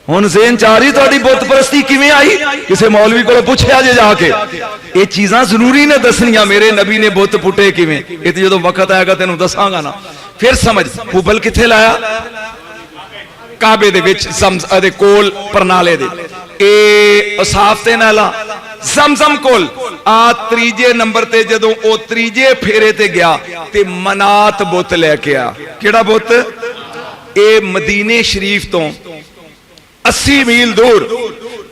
ਹੁਣ ਜ਼ੇਨ ਚ ਆ ਰਹੀ ਤੁਹਾਡੀ ਬੁੱਤ ਪ੍ਰਸਤੀ ਕਿਵੇਂ ਆਈ? ਕਿਸੇ ਮੌਲਵੀ ਕੋਲ ਪੁੱਛਿਆ ਜੇ ਜਾ ਕੇ। ਇਹ ਚੀਜ਼ਾਂ ਜ਼ਰੂਰੀ ਨੇ ਦੱਸਣੀਆਂ, ਮੇਰੇ ਨਬੀ ਨੇ ਬੁੱਤ ਪੁੱਟੇ ਕਿਵੇਂ। ਇਹ ਤੇ ਜਦੋਂ ਵਕਤ ਆਏਗਾ ਤੈਨੂੰ ਦੱਸਾਂਗਾ ਨਾ, ਫਿਰ ਸਮਝ। ਹੁਬਲ ਕਿੱਥੇ ਲਾਇਆ? ਕਾਬੇ ਦੇ ਵਿੱਚ, ਜ਼ਮਜ਼ਮ ਦੇ ਕੋਲ, ਪਰਨਾਲੇ ਦੇ। ਇਹ ਅਸਾਫ ਤੇ ਨਾਲਾ ਜ਼ਮਜ਼ਮ ਕੋਲ। ਆ ਤੀਜੇ ਨੰਬਰ ਤੇ ਜਦੋਂ ਉਹ ਤੀਜੇ ਫੇਰੇ ਤੇ ਗਿਆ ਤੇ ਮਨਾਤ ਬੁੱਤ ਲੈ ਕੇ ਆ। ਕਿਹੜਾ ਬੁੱਤ? ਇਹ ਮਦੀਨੇ ਸ਼ਰੀਫ ਤੋਂ 80 ਮੀਲ ਦੂਰ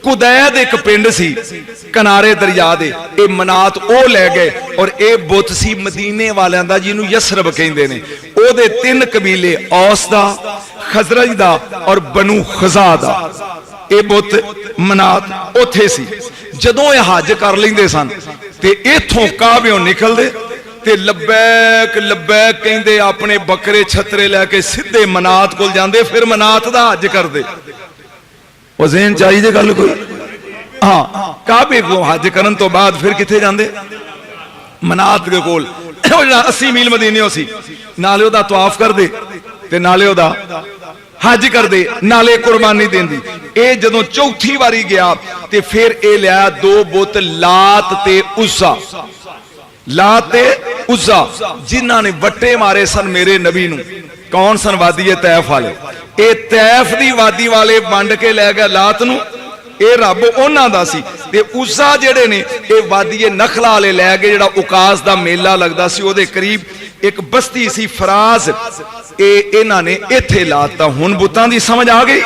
ਕੁਦੈਦ ਇੱਕ ਪਿੰਡ ਸੀ ਕਿਨਾਰੇ ਦਰਿਆ ਦੇ, ਇਹ ਮਨਾਤ ਉਹ ਲੈ ਗਏ ਔਰ ਇਹ ਬੁੱਤ ਸੀ ਮਦੀਨੇ ਵਾਲਿਆਂ ਦਾ, ਜਿਹਨੂੰ ਯਸਰਬ ਕਹਿੰਦੇ ਨੇ। ਉਹਦੇ 3 ਕਬੀਲੇ, ਔਸ ਦਾ, ਖਜ਼ਰਜ ਦਾ ਔਰ ਬਨੂ ਖਜ਼ਾ ਦਾ। ਇਹ ਬੁੱਤ ਮਨਾਤ ਉੱਥੇ ਸੀ। ਜਦੋਂ ਇਹ ਹੱਜ ਕਰ ਲੈਂਦੇ ਸਨ ਤੇ ਇਥੋਂ ਕਾਬਿਓਂ ਨਿਕਲਦੇ ਤੇ ਲੱਬੈਕ ਲੱਬੈਕ ਕਹਿੰਦੇ, ਆਪਣੇ ਬੱਕਰੇ ਛਤਰੇ ਲੈ ਕੇ ਸਿੱਧੇ ਮਨਾਤ ਕੋਲ ਜਾਂਦੇ, ਫਿਰ ਮਨਾਤ ਦਾ ਹੱਜ ਕਰਦੇ। ਉਹ ਜ਼ਹਿਨ ਚਾਹੀਦੀ ਗੱਲ ਕੋਈ? ਹਾਂ, ਕਾਬੇ ਕੋਲ ਹੱਜ ਕਰਨ ਤੋਂ ਬਾਅਦ ਫਿਰ ਕਿੱਥੇ ਜਾਂਦੇ? ਮਨਾਤ ਦੇ ਕੋਲ। ਉਹ ਜਿਹੜਾ 80 ਮੀਲ ਮਦੀਨਿਓਂ ਸੀ, ਨਾਲੇ ਉਹਦਾ ਤਵਾਫ ਕਰਦੇ ਤੇ ਨਾਲੇ ਉਹਦਾ ਹੱਜ ਕਰਦੇ, ਨਾਲੇ ਕੁਰਬਾਨੀ ਦਿੰਦੀ। ਇਹ ਜਦੋਂ ਚੌਥੀ ਵਾਰੀ ਗਿਆ ਤੇ ਫਿਰ ਇਹ ਲਿਆ 2 ਬੁੱਤ, ਲਾਤ ਤੇ ਉਜ਼ਾ। ਲਾਤ ਤੇ ਉਜ਼ਾ ਜਿਨ੍ਹਾਂ ਨੇ ਵੱਟੇ ਮਾਰੇ ਸਨ ਮੇਰੇ ਨਬੀ ਨੂੰ। ਕੌਣ ਸਨ? ਵਾਦੀ ਤੈਫ ਵਾਲੇ। ਇਹ ਤੈਫ ਦੀ ਵਾਦੀ ਵਾਲੇ ਵੰਡ ਕੇ ਲੈ ਗਏ ਲਾਤ ਨੂੰ, ਇਹ ਰੱਬ ਉਹਨਾਂ ਦਾ ਸੀ। ਤੇ ਉਜ਼ਾ ਜਿਹੜੇ ਨੇ ਇਹ ਵਾਦੀ ਨਖਲਾ ਵਾਲੇ ਲੈ ਗਏ, ਜਿਹੜਾ ਉਕਾਸ ਦਾ ਮੇਲਾ ਲੱਗਦਾ ਸੀ ਉਹਦੇ ਕਰੀਬ ਇੱਕ ਬਸਤੀ ਸੀ ਫਰਾਜ਼, ਇਹ ਇਹਨਾਂ ਨੇ ਇੱਥੇ ਲਾਤਾ। ਹੁਣ ਬੁੱਤਾਂ ਦੀ ਸਮਝ ਆ ਗਈ?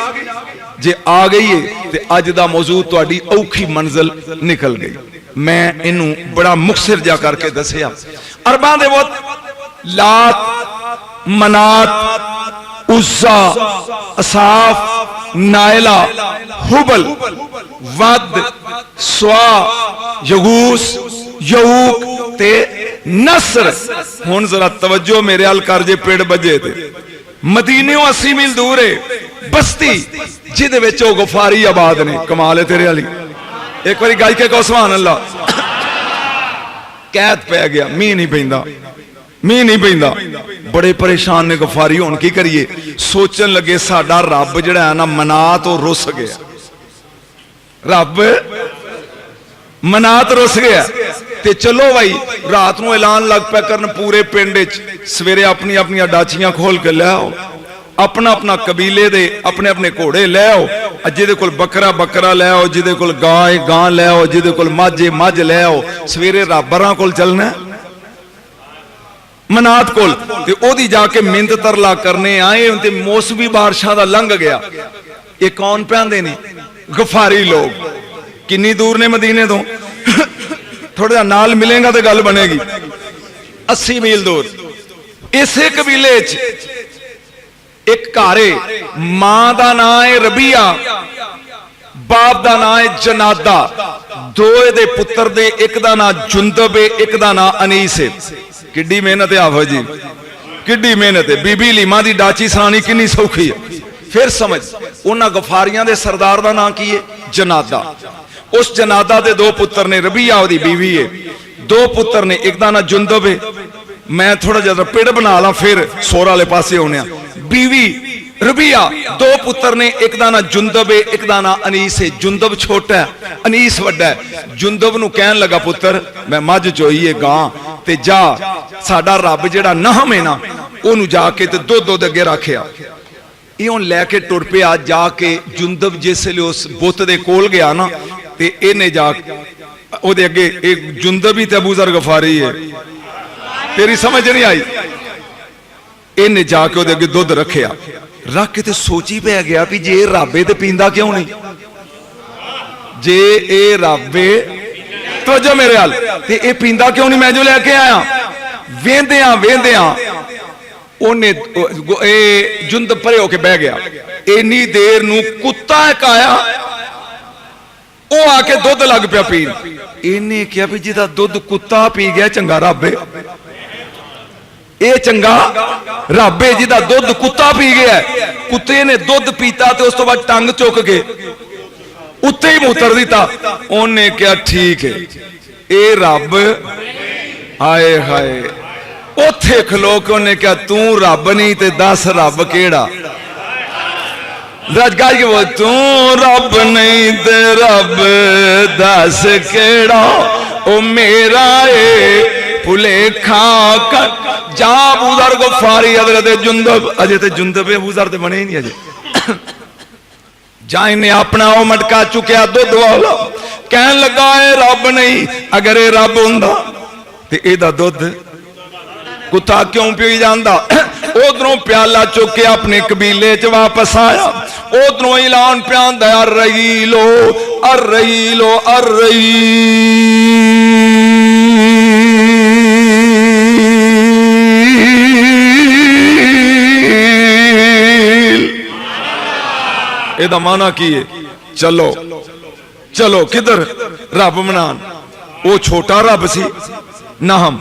ਜੇ ਆ ਗਈ ਹੈ ਤੇ ਅੱਜ ਦਾ ਮੌਜੂ ਤੁਹਾਡੀ ਔਖੀ ਮੰਜ਼ਿਲ ਨਿਕਲ ਗਈ। ਮੈਂ ਇਹਨੂੰ ਬੜਾ ਮੁਖਸਰ ਜਾ ਕਰਕੇ ਦੱਸਿਆ। ਅਰਬਾਂ ਦੇ ਬੁੱਤ ਲਾਤ, ਮਨਾਤ, ਉਜ਼ਾ, ਅਸਾਫ, ਨਾਇਲਾ, ਹੁਬਲ, ਵਦ, ਸੁਆ, ਯਗੂਸ, ਯਊਕ ਤੇ ਨਸਰ। ਹੁਣ ਜ਼ਰਾ ਤਵੱਜੋ ਮੇਰੇ ਹਾਲ ਕਰ ਜੇ, ਪਿੰਡ ਵੱਜੇ ਤੇ ਮਦੀਨਿਓਂ 80 ਮੀਲ ਦੂਰ ਹੈ ਬਸਤੀ, ਜਿਹਦੇ ਵਿੱਚ ਉਹ ਗਫਾਰੀ ਆਬਾਦ ਨੇ। ਕਮਾਲ ਹੈ ਤੇਰੇ ਵਾਲੀ। ਇੱਕ ਵਾਰੀ ਗਾਇ ਕੇ ਕਹੋ ਸੁਭਾਨ ਅੱਲਾਹ। ਕੈਦ ਪੈ ਗਿਆ, ਮੀਂਹ ਨਹੀਂ ਪੈਂਦਾ, ਮੀਂਹ ਨਹੀਂ ਪੈਂਦਾ। ਬੜੇ ਪਰੇਸ਼ਾਨ ਨੇ ਗਫਾਰੀ। ਹੁਣ ਕੀ ਕਰੀਏ? ਸੋਚਣ ਲੱਗੇ ਸਾਡਾ ਰੱਬ ਜਿਹੜਾ ਹੈ ਨਾ ਮਨਾਤ, ਉਹ ਰੁੱਸ ਗਿਆ। ਰੱਬ ਮਨਾਤ ਰੁੱਸ ਗਿਆ ਤੇ ਚਲੋ ਭਾਈ ਰਾਤ ਨੂੰ ਐਲਾਨ ਲੱਗ ਪਿਆ ਕਰਨ ਪੂਰੇ ਪਿੰਡ ਵਿੱਚ, ਸਵੇਰੇ ਆਪਣੀ ਆਪਣੀਆਂ ਡਾਚੀਆਂ ਖੋਲ ਕੇ ਲੈ ਆਓ, अपना अपना कबीले दे अपने अपने घोड़े ले आओ, जिदे कोल बकरा बकरा ले आओ, जिदे कोल गाय गां ले आओ, जिदे कोल मझ मझ ले आओ। सवेरे रब्बरां कोल चलना मनात कोल ते ओदी जाके मिंत तरला करने आए ते मौसमी बारिशां दा लंघ गया। ये कौन पैंदे ने? गफारी लोग। किन्नी दूर ने मदीने तो? थोड़ा नाल मिलेगा तो गल बनेगी। 80 मील दूर। इसे कबीले एक घर है, मां दा नाम है रबिया, बाप दा नाम है जनादा, दो दे पुत्र दे, एक दा नाम जुंदब है, एक दा नाम अनीस है। किड्डी मेहनत है आफो जी, किड्डी मेहनत है। बीबी लीमा दी डाची सुनानी कितनी सौखी है। फिर समझ उन्हां गफारियां दे सरदार दा नाम की है? जनादा। उस जनादा दे दो पुत्र ने, रबिया ओदी बीवी है, दो पुत्र ने, एक दा नाम जुंदब है। मैं थोड़ा ज्यादा पिड़ बना ला फिर सोर वाले पासे होने। बीवी रबिया, दो पुत्र ने, एक दा नाम जुंदब है, एक दा नाम अनीस है। जुंदब छोटा है, अनीस वड्डा है। जुंदब नूं कहन लगा पुत्र मैं मझ चोई है गां ते जा साडा रब जिहड़ा नाम है ना ओनू जाके ते दुध अगे रखिया। ये हुण लैके टुर पिया जाके। जुंदब जिसले उस बुत दे कोल गया ना ते इहने जा ओदे अगे, एक जुंदब ही ते अबू ज़र गफारी है, तेरी समझ नहीं आई। इन्हें जाके ओदे अगे दुध रखिया, रख के ते सोची पै गया भी जे राबे ते पींदा क्यों नहीं, जे ए राबे तो जो मेरे हाल ते ए पींदा क्यों नहीं, मैं जो लेके आया। वेंदिया वेंदिया ओने जुंद परे होके बह गया। इन्नी देर नू कुत्ता एक आया, वो आके दुध लग पिया पीन। इन्हें क्या भी जिदा दुध कुत्ता पी गया चंगा रब है, ये चंगा रब है जिदा दुध कुत्ता पी गया। कुत्ते ने दुध पीता तो उस तो बाद टंग चुक के उत्ते ही मूत्र दिता। उन्हें क्या ठीक है ये रब, हाय हाय। उथे खलो के उन्हें क्या तू रब नहीं ते दस रब केड़ा। रजगाई के बोल तू रब नहीं ते रब दस केड़ा, ओ मेरा ए भुलेखा कर जा। अबूज़र गफारी हज़रत जुंदब, अजे ते जुंदब अबूज़र ते बने ही नहीं अजे। जा इन्हें अपना वो मटका चुकया दुध वाला, कहन लगा ए रब नहीं, अगर ये रब हुंदा ते एदा दुध कुत्ता क्यों पी जांदा। उधरों प्याला चुक के अपने कबीले च वापस आया। उधरों ऐलान पे आंदा अर रही लो अर रही लो अर रही। एदा माना की है चलो चलो किधर रब मनान। वो छोटा रब सी नाहम,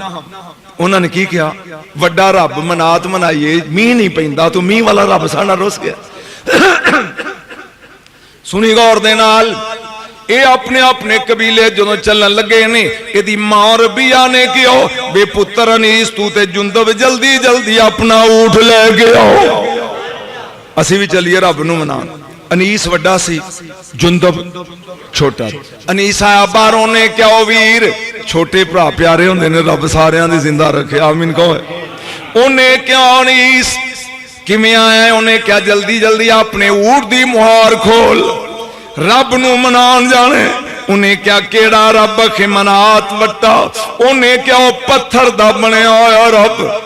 उन्होंने की किया वड्डा रब मनात मनाइए, मीह नहीं पैंदा तो मीह वाला रब साडा रुस गया। सुनी गौर दे नाल, ये अपने अपने कबीले जो चलन लगे ने। यदि मां रबिया ने किया बे पुत्र अनीस तू ते जुंदब जल्दी जल्दी अपना ऊठ ले गया, असी भी चलिए रब नू मनान। अनीस वड्डा सी, जुंदब छोटा। अनीस आया बाहरों ने क्या ओ वीर, छोटे भरा प्यारे होंदे ने, रब सारियां दी जिंदा रखे आमीन कहो। उन्हें क्या अनीस किवें आया, उन्हें क्या जल्दी जल्दी अपने ऊठ दी मुहार खोल रब नू मनान जाने। उन्हें क्या केड़ा रब खे मनात वट्टा, उन्हें क्या ओ पत्थर दा बनया होया रब।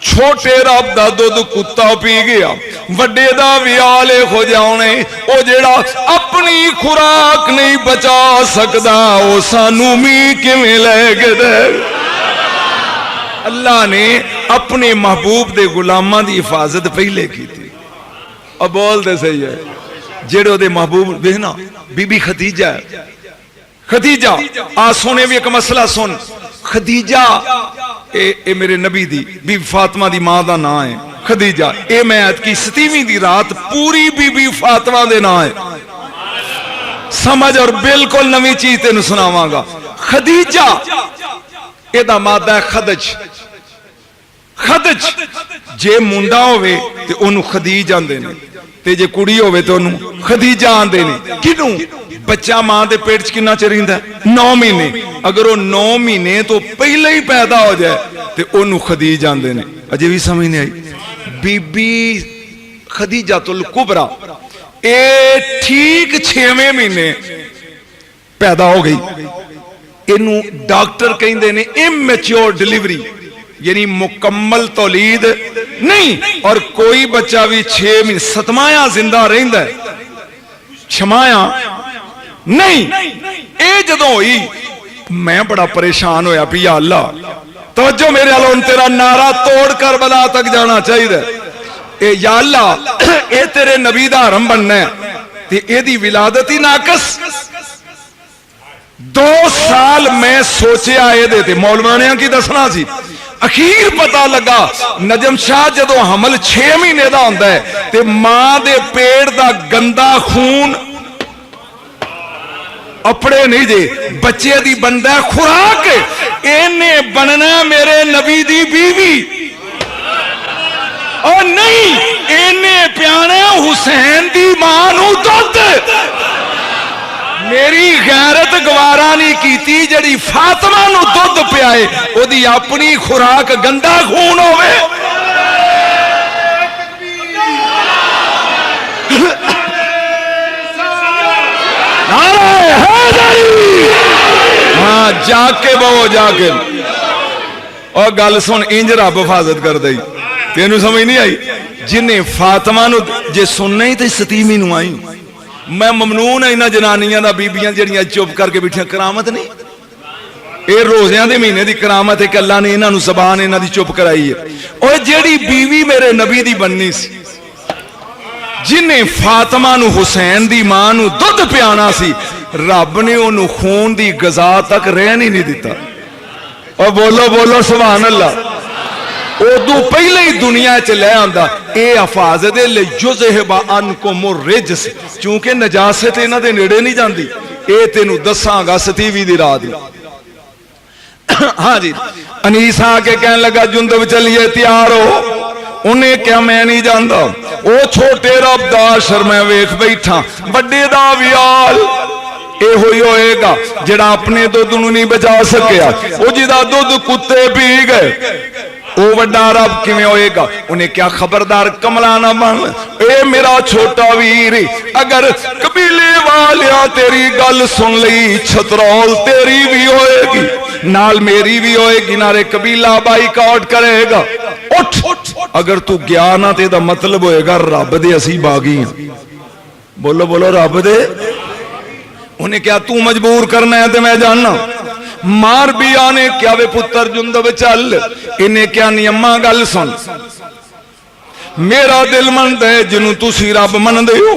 छोटे रब दा दुध कुत्ता पी गया, वड्डे दा भी आले हो जाने। ओ जेड़ा अपनी खुराक नहीं बचा सकदा, ओ सानू मीह किवें लेके दे। अल्लाह ने अपने महबूब दे गुलामां दी हिफाजत पहले की थी। अब बोलते सही है जेड़े ओदे महबूब देखना बीबी खदीजा है। खदीजा आ सुने भी एक मसला सुन। खदीजा ए मेरे नबी दी बीबी फातिमा दी मां दा नाम है खदीजा। ए मैं की 27वीं दी रात पूरी बीबी फातिमा दे नाम है। समझ और बिल्कुल नवी चीज तेन सुनावांगा। खदीजा एदा मादा है खदज। खदज जे मुंडा होवे ते ओनू खदीज आंदे ने, ते जे कुड़ी होवे ते ओनू खदीजा आंदे ने। किनू बच्चा मां दे पेट च किन्ना चिर रहिंदा? 9 महीने। अगर वो 9 महीने तो पहले ही पैदा हो जाए ते ओनू खदीज आंदे ने। अजे भी समझ नहीं आई। बीबी खदीजातुल कुबरा ए ठीक 6वें महीने पैदा हो गई। इनू डॉक्टर कहते ने इमैच्योर डिलीवरी, यानी मुकम्मल तौलीद नहीं। और कोई बच्चा भी 6 महीने सतमाया जिंदा रहिंदा है, छमाया नहीं। ए जदों हुई मैं बड़ा परेशान होया भी या अल्लाह तवज्जो मेरे वालों, तेरा नारा तोड़ कर बला तक जाना चाहिए। ए या अल्लाह ए तेरे नबी दा हरम बनना है, ते एदी विलादत ही नाकस। 2 साल मैं सोचिया ये ते मौलवानिया की दसना सी। अखीर पता लगा नजम शाह जदों हमल 6 महीने का होंदा है ते मां दे पेट दा गंदा खून अपने नहीं जे बच्चे दी बनदा खुराक। इन्ने बनना मेरे नबी दी बीवी और नहीं इन्ने प्याने हुसैन दी मां नू दुध। मेरी गैरत गवारा नहीं कीती जड़ी फातिमा नू दुध पियाए ओदी अपनी खुराक गंदा खून होवे। हाँ जाके बहु जाके और गल सुन इंज रब हिफाजत कर दई। तेनू समझ नहीं आई? जिन्हें फातिमा नू जे सुनना ही तो सतीमी नू आई। मैं ममनून है इन्हां जनानियां दा बीबियां जड़ियां चुप करके बैठियां। करामत नहीं ये रोज़ियां दे महीने दी करामत है कि अल्लाह ने इन्हां नू ज़बान इन्हां दी चुप कराई है। और जेड़ी बीवी मेरे नबी दी बननी सी जिन्हें फातिमा नू हुसैन दी मां नू दुध पियाना सी रब ने उन्होंने खून दी गजा तक रहन ही नहीं दिता। और बोलो बोलो सुभान अल्लाह। उदू पहले ही दुनिया च लै आंदा ए हिफाजत युज़हिबा अन्कुम रिज्स क्योंकि नजासत इन्हां दे नेड़े नहीं जाती। ये तेनू दसांगा सतीवी दी रात। हाँ जी अनीस आके कहन लगा जुंदब चलिए तैयार हो। उन्हें क्या मैं नहीं जानता वो छोटे रब दा अशर मैं वेख बैठा बड़े दा वियाल यहो ही होएगा जिहड़ा अपने दुध नूं नहीं बचा सकिया वो जिहदा दुध कुत्ते पी गए वो वड्डा रब किवें होएगा। उन्हें क्या खबरदार कमला ना बन ए मेरा छोटा वीर अगर कबीले वालिया तेरी गल सुन लई छतरौल तेरी भी होएगी नाल मेरी भी होएगी नारे कबीला बाईकाट करेगा। उठ अगर तू गया ना ते दा मतलब होएगा रब दे असी बागी हां। बोलो बोलो रब दे। उन्हें क्या तू मजबूर करना है तो मैं जानना। मार भी आने क्या वे पुत्र जुंदब चल इन्हें क्या नियमा गल सुन मेरा दिल मनदा है जिन्हों तुसी रब मनदे हो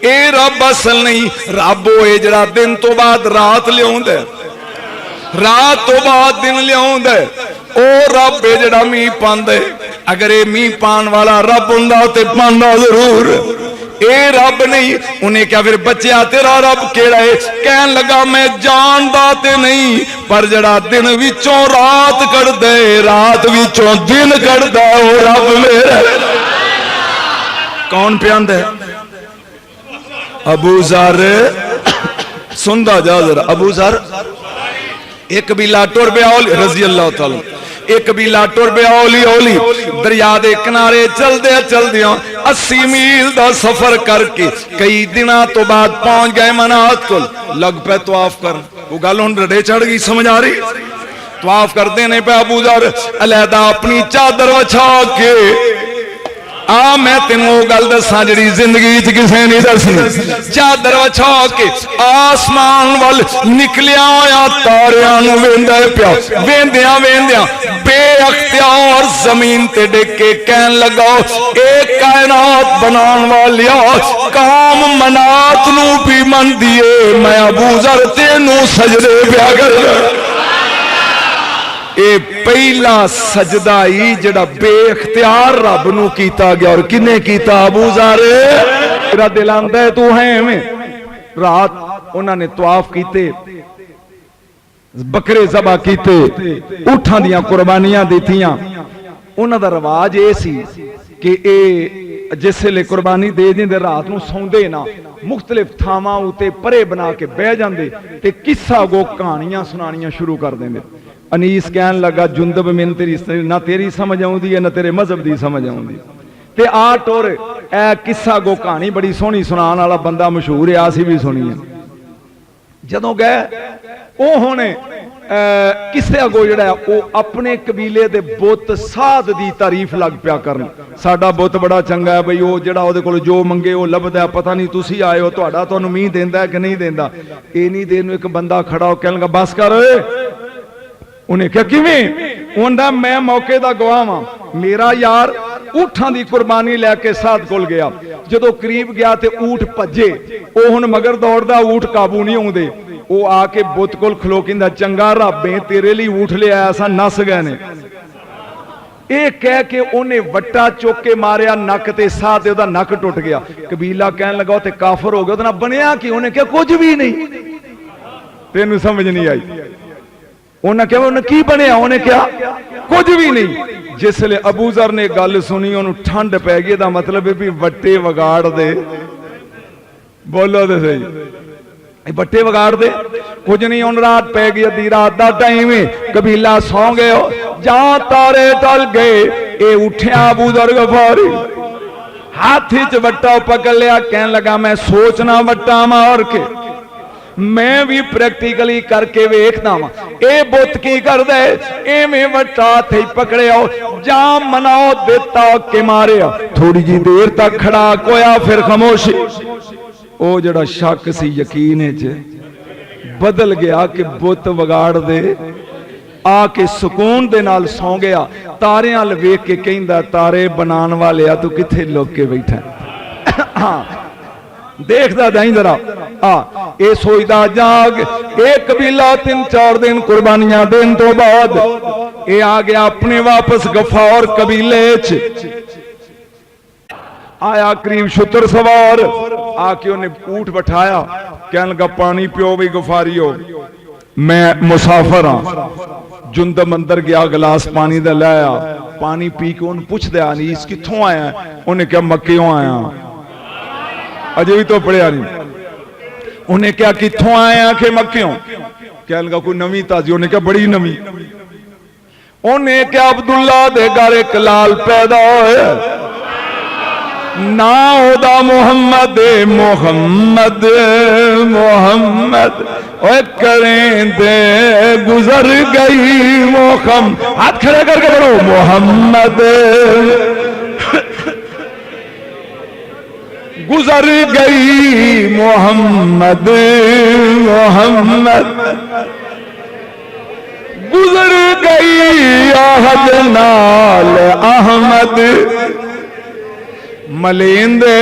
ए रब असल नहीं रब होए जड़ा दिन तो बाद रात लियाउंदा रात तो बाद दिन लियाउंदा ओ रब है जड़ा मींह पांदा है। अगर ये मींह पान वाला रब हुंदा ते पांदा जरूर ए रब नहीं। उन्हें क्या फिर बच्चा तेरा रब केड़ा है? कहन लगा मैं जानदा ते नहीं पर जड़ा दिन विचों रात कढ़ दे रात विचों दिन कढ़दा ओ रब मेरा। कौन प्यांदा है? अबू जर सुनदा जा जरा। अबू जर एक कबीला टुर पिया रजी अल्लाह तआला एक कबीला टुर पिया हौली हौली दरिया के किनारे चलदे चलदियां 80 मील का सफर करके कई दिनों तो बाद पहुंच गए मनात को। लग पे तवाफ कर वो गल हुण रड़े चढ़ गई समझ आ रही। तवाफ करते ने पे अबू जर अलहदा अपनी चादर वछा के आ मैं तेनों गल दसा जी जिंदगी किसी नहीं दसनी। चादर वछा के आसमान वाल निकलिया होया तारियां नूं वेंदा पिया वेंदिया वेंदिया बेअख्तियार जमीन ते डिग के कहन लगा एक कायनात बनाने वालिया काम मनात नूं भी मन दिए मैं अबू जर तेनू सजदे पिया कर। ये पहला सजदा ही जड़ा बेअख्तियार रब नूं कीता गया और किने कीता? अबू जर तेरा दिल आंदा है तू है में। रात उन्होंने तवाफ कीते बकरे ज़बा कीते ऊठां दियां कुर्बानियां दित्तियां। उन्हां दा रिवाज ये सी कि ए जिसले कुर्बानी दे देंदे रात नूं सौंदे ना मुख्तलिफ थावां उते परे बना के बह जांदे ते किस्सा गो कहानियां सुनानियां शुरू कर देंदे। अनीस कहन लगा जुंदब मैनूं तेरी ना तेरी समझ आउंदी है ना तेरे मजहब की समझ आउंदी ते आ टुर ए किस्सा गो कहानी बड़ी सोहनी सुनाने वाला बंदा मशहूर है आसी भी सुनी है। जदों गए वो हुणे किस्से अगो जड़ा वो अपने कबीले दे बुत साध दी तारीफ लग पिया करन। साडा बुत बड़ा चंगा है बई वो जड़ा ओदे कोल जो मंगे वो लभदा पता नहीं तुसी आए हो तुहाडा तुहानूं मींह देंदा कि नहीं देंदा। इन्नी देर नूं एक बंदा खड़ा हो कहन लगा बस कर। उन्हें क्या किवें? उन्दा मैं मौके दा गवाह हां मेरा यार ऊठां दी कुर्बानी लैके साध कोल गया। जदों करीब गया तो ऊठ भजे, वो हुण मगर दौड़दा, ऊठ काबू नहीं आउंदे। वो आके बुत कोल खलो कहंदा चंगा रब्बे तेरे लिए ऊठ ले आया सा, नस गए ने। ये कह के उन्हें वट्टा चुक के मारिया नक ते साह ते, उहदा नक टुट गया। कबीला कहन लगा वो ते काफर हो गया। उहदे नाल बनिया कि? उन्हें कहा कुछ भी नहीं। तेनू समझ नहीं आई। उन्हें कहा उन्हें की बनया? उन्हें क्या कुछ भी नहीं। जिसले अबू जर ने गल सुनी उन्होंने ठंड पै गई। दा मतलब है भी वट्टे वगाड़ दे। बोलो तो सही, वट्टे वगाड़ दे कुछ नहीं। उन रात पै गई, अद्धी रात का टाइम है, कबीला सौ गए हो, जा तारे टल गए। ये उठ्या अबू जर गफारी, हाथ च वट्टा पकड़ लिया, कहने लगा मैं सोचना वट्टा मार के मैं भी प्रैक्टिकली करके वेखना वा। ए बुत की कर दे, एवें वट्टा थे पकड़े आओ, जाम मनाओ देता के मारे। थोड़ी जी देर तक खड़ा कोया, फिर खामोशी। ओ जड़ा शक सी यकीन च बदल गया कि बुत वगाड़ दे। आके सुकून दे नाल सौ गया। तारे अल वेख के कहंदा तारे बनाने वाले तू किथे लुक के बैठा? देखदा जाई जरा। ये सोचदा जाग। एक कबीला 3-4 दिन कुर्बानियां देने तो बाद ये आ गया अपने वापस गफार कबीले च आया। करीब शुतर सवार आके उन्हें ऊठ बैठाया, कहने लगा पानी पियो भी गफारियो, मैं मुसाफर हाँ। जुंदम अंदर गया, गिलास पानी दा लाया, पानी पी के उन्हें पुछ दिया नहीं इस कित्थों आया? उन्हें क्या मक्कियों आया? अजे भी तो पढ़िया नहीं। उन्हें क्या कित्थों आया? के मक्कियों। क्या लगा कोई नवी ताजी? उन्हें क्या बड़ी नवी। उन्हें क्या अब्दुल्ला दे घर एक लाल पैदा होया, ना ओदा मोहम्मद मोहम्मद मोहम्मद। ओए करें दे गुजर गई मोहम, हाथ खड़े करके बोलो मोहम्मद गुजर गई मोहम्मद मोहम्मद गुजर गई आहद नाल अहमद। मलेंदे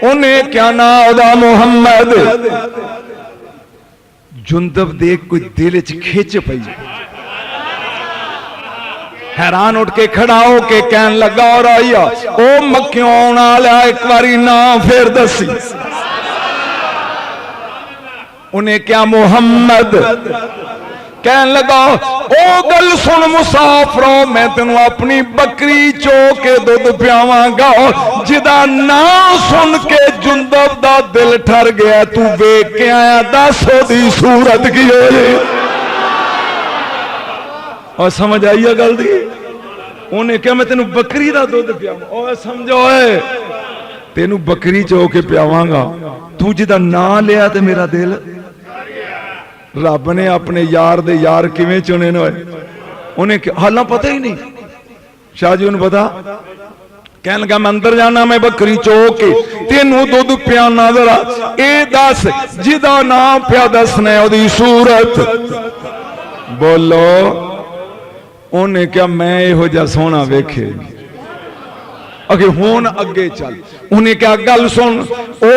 उन्हें क्या ना ओदा मोहम्मद। जुंदब देख कोई दिल च खिंच पई, हैरान उठ के खड़ा हो के कहन लगा और आइया ओ मक्कियों आने वाला एक बारी ना फिर दसी। उन्हें क्या मोहम्मद। कहन लगा ओ गल सुन मुसाफरों, मैं तेनू अपनी बकरी चो के दुध पियावांगा। जिदा ना सुन के जुंदब दा दिल ठर गया। तू वेख के आया, दस ओदी सूरत की होई। और समझ आई है गल दी? उन्हें क्या मैं तेनू बकरी दा दुध पियावां। ओ समझो तेनू बकरी चो के पियावांगा, तू जिदा ना लिया ते मेरा दिल। रब ने अपने यार दे यार किवें चुने ने? उन्हें हालां पता ही नहीं। शाह जी उन्हें पता। कहने लगा मैं अंदर जाना, मैं बकरी चो के तेनू दुध पियाना। जरा ए दस जिदा ना पिया दसने ओदी सूरत। बोलो उन्हें क्या मैं इहो जिहा सोहना वेखे? अगे हुण अगे चल। उन्हें क्या गल सुन, ओ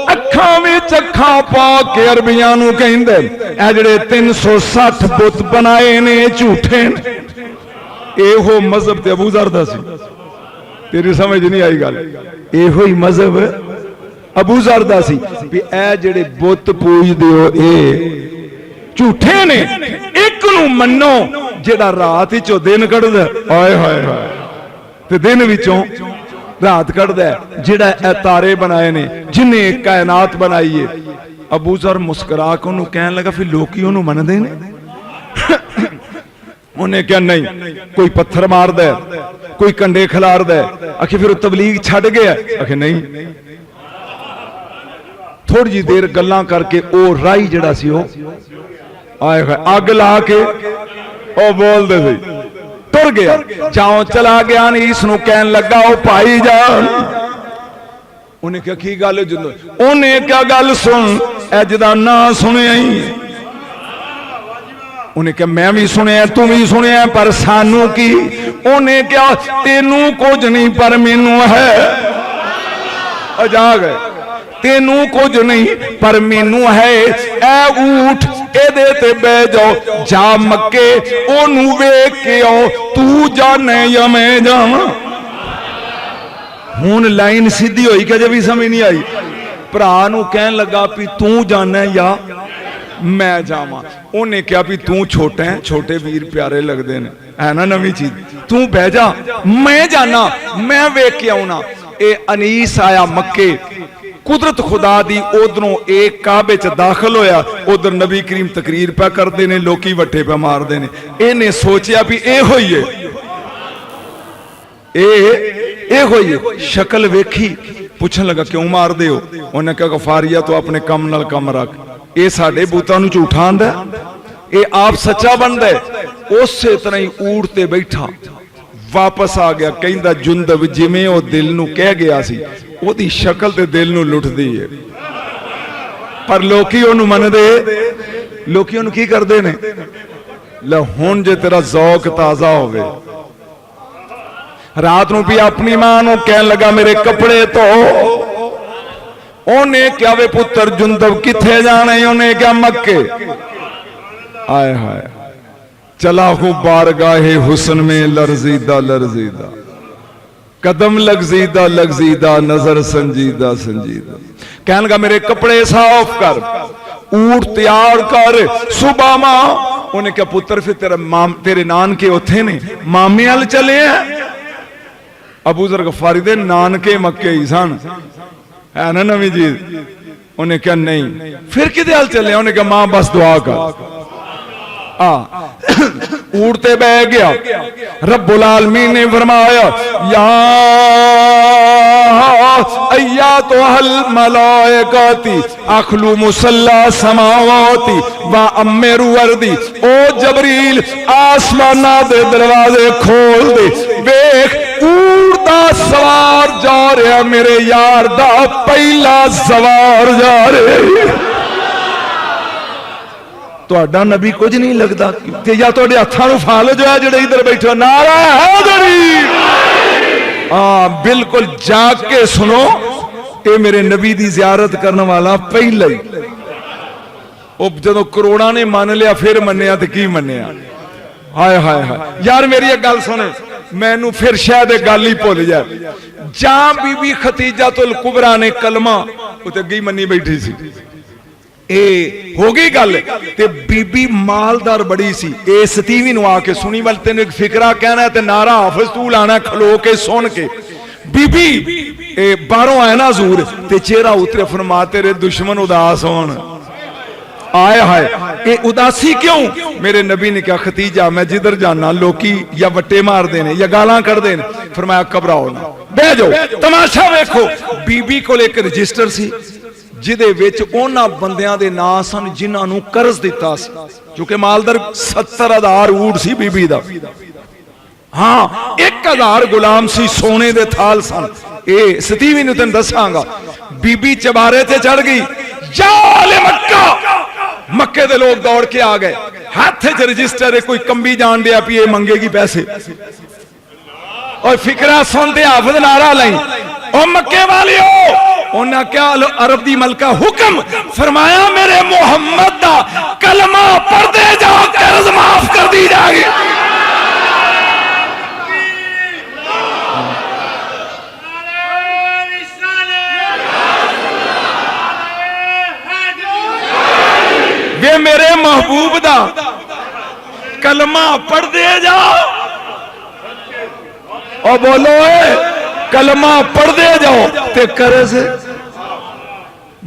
अखां विच अखां पा के अरबियां नूं कहिंदे ए जिहड़े 360 बुत बनाए ने झूठे ने। एहो मजहब ते अबू जर दा सी। तेरी समझ नहीं आई गल? एहो ही मजहब अबू जर दा सी भी ए जिहड़े बुत पूजदे हो ए झूठे ने। एक नूं मन्नो जिहड़ा रात विचों दिन कढदा। हाय हाय हाय। ते दिन विचों रात कढ़दा है। जिहड़ा ए तारे बनाए ने, जिन्हें कायनात बनाई है। अबू जर मुस्कुरा के उन्होंने कहन लगा फिर लोग उन्होंने मनदे ने? उन्हें क्या नहीं, कोई पत्थर मारदा है, कोई कंडे खिलारदा है। आखिर फिर तबलीग छड़ गया? आखिर नहीं। थोड़ी जी देर गल्लां करके ओ राही जिहड़ा सी ओ आए अग ला के ओ बोलदे सी तुर गया। जाओ चला गया नहीं। इसनू कहन लगा ओ भाई जान। उन्हें क्या की गल? उन्हें क्या गल सुन, अज दा ना सुनिया ही उन्हें क्या मैं भी सुनिया तू भी सुनिया पर सानू की, उन्हें क्या तेनू कुछ नहीं पर मैनू है। अजा गए तेनू कुछ नहीं पर मैनू है। ए ऊठ एदे ते बह जाओ, जा मक्के ओनू वेख के आओ, तू जाने या मैं जावां। हुण लाइन सीधी होई कि अजे भी समझ नहीं आई। भरा नू कहन लगा भी तू जाना या मैं जावां। उन्हें क्या भी तू छोटा है, छोटे वीर प्यारे लगते ने, है ना नवी चीज, तू बह जा मैं जाना, मैं वेख के आऊना। ए अनीस आया मक्के, कुदरत खुदा दी उधरों एक काबे च दाखिल होया, उधर नबी करीम तकरीर पे करते ने, लोकी वट्ठे पे मारते ने। इन्हें सोचा भी ए होई है, ए होई है। शक्ल वेखी, पूछन लगा क्यों मार दे हो? उन्हें कहा गफारिया तो अपने कम नाल कम रख, ये साडे बूतां नूं झूठा आंदा, ये आप सच्चा बनदा है। उसे तरह ही ऊठ ते बैठा वापस आ गया, कहंदा जुंदब जिवें ओ दिल नूं कह गया सी, ओदी शक्ल ते दिल नूं लुटदी है। पर लोकी ओनू मनदे, लोकी ओनू की करदे ने? ले हुण जे तेरा ज़ौक ताज़ा होवे, रात नूं भी अपनी मां नूं कहन लगा मेरे कपड़े धो, उन्हें क्या वे पुत्र जुंदब किथे जाने? उन्हें क्या मक्के। आय हाय चला हूं बारगाहे हुस्न में लरजीदा लरजीदा, कदम लगजीदा लगजीदा, नजर संजीदा संजीदा। कहने लगा मेरे कपड़े साफ कर, ऊंट तैयार कर, सुबह मां। उन्हें क्या पुत्र फिर तेरे नानके उथे ने, मामे अल चले हैं? अबू ज़र गफारी दे नानके मक्के ही सन, है ना नवी जी। उन्हें क्या नहीं, फिर किदे हाल चले? उन्हें क्या मां बस दुआ कर। उड़ते बह गया, रब्बुल आलमीन ने फरमाया या तो हल मलाइकाती अखलू मुसल्ला समावाती व अम्मेरु वर्दी। ओ जबरील आसमाना दे दरवाजे खोल दे, वेख उड़दा सवार जा रहा, मेरे यार दा पहला सवार जा रहा। तुहाडा नबी कुछ नहीं लगता ते या तुहाडे हत्थां नूं फाल जो है जेड़े इधर बैठे? नारा हैदरी। हाँ बिल्कुल, जाग के सुनो, ये मेरे नबी दी जियारत करने वाला पहला ही। जदों करोड़ां ने मान लिया फिर मन्निया ते की मन्निया? हाय हाय हाय यार मेरी एक गल सुन, मैनू फिर शायद एक गल ही भुल जाए। जा बीबी खतीजातुल कुबरा ने कलमा उते अगे मन्नी बैठी सी, ए हो गई गल ते बीबी मालदार बड़ी सी। ए सतीवी नु आके सुनी, वाल तेन एक फिकरा कहना है ते नारा हाफिज तू लाना खलो के सुन के। बीबी ए बाहरों आया ना हजूर ते चेहरा उतरे, फरमा तेरे दुश्मन उदास होन। आए हाय ए उदासी क्यों? मेरे नबी ने कहा खतीजा मैं जिधर जाना लोकी या वट्टे मार देने या गालां कढ़ देने, फरमाया घबराओ ना, बह जाओ तमाशा वेखो। बीबी को एक रजिस्टर सी जिदे विच उन्हां बंदियां दे नां सन जिन्हां नूं कर्ज दिता सी, क्योंकि मालदार 70,000 ऊंट सी बीबी दा। हाँ 1000 गुलाम सी, सोने दे थाल सन। ए सतीवी नूं तैनूं दसांगा। बीबी चबारे ते चढ़ गई, जाले मक्का। मक्के दे लोग दौड़ के आ गए, हाथ च रजिस्टर है, कोई कंबी जान दिया भी ये मंगेगी पैसे। और फिकरा सुनते हाफिज नारा लाई, ओ मक्के वालियो, उन्हें क्या अरब दी मलका हुक्म फरमाया मेरे मुहम्मद दा कलमा पढ़ दे जाओ, कर्ज माफ कर दी जाएगी। वे मेरे महबूब दा कलमा पढ़ दे जाओ, और बोलो कलमा पढ़ दे जाओ ते कर्ज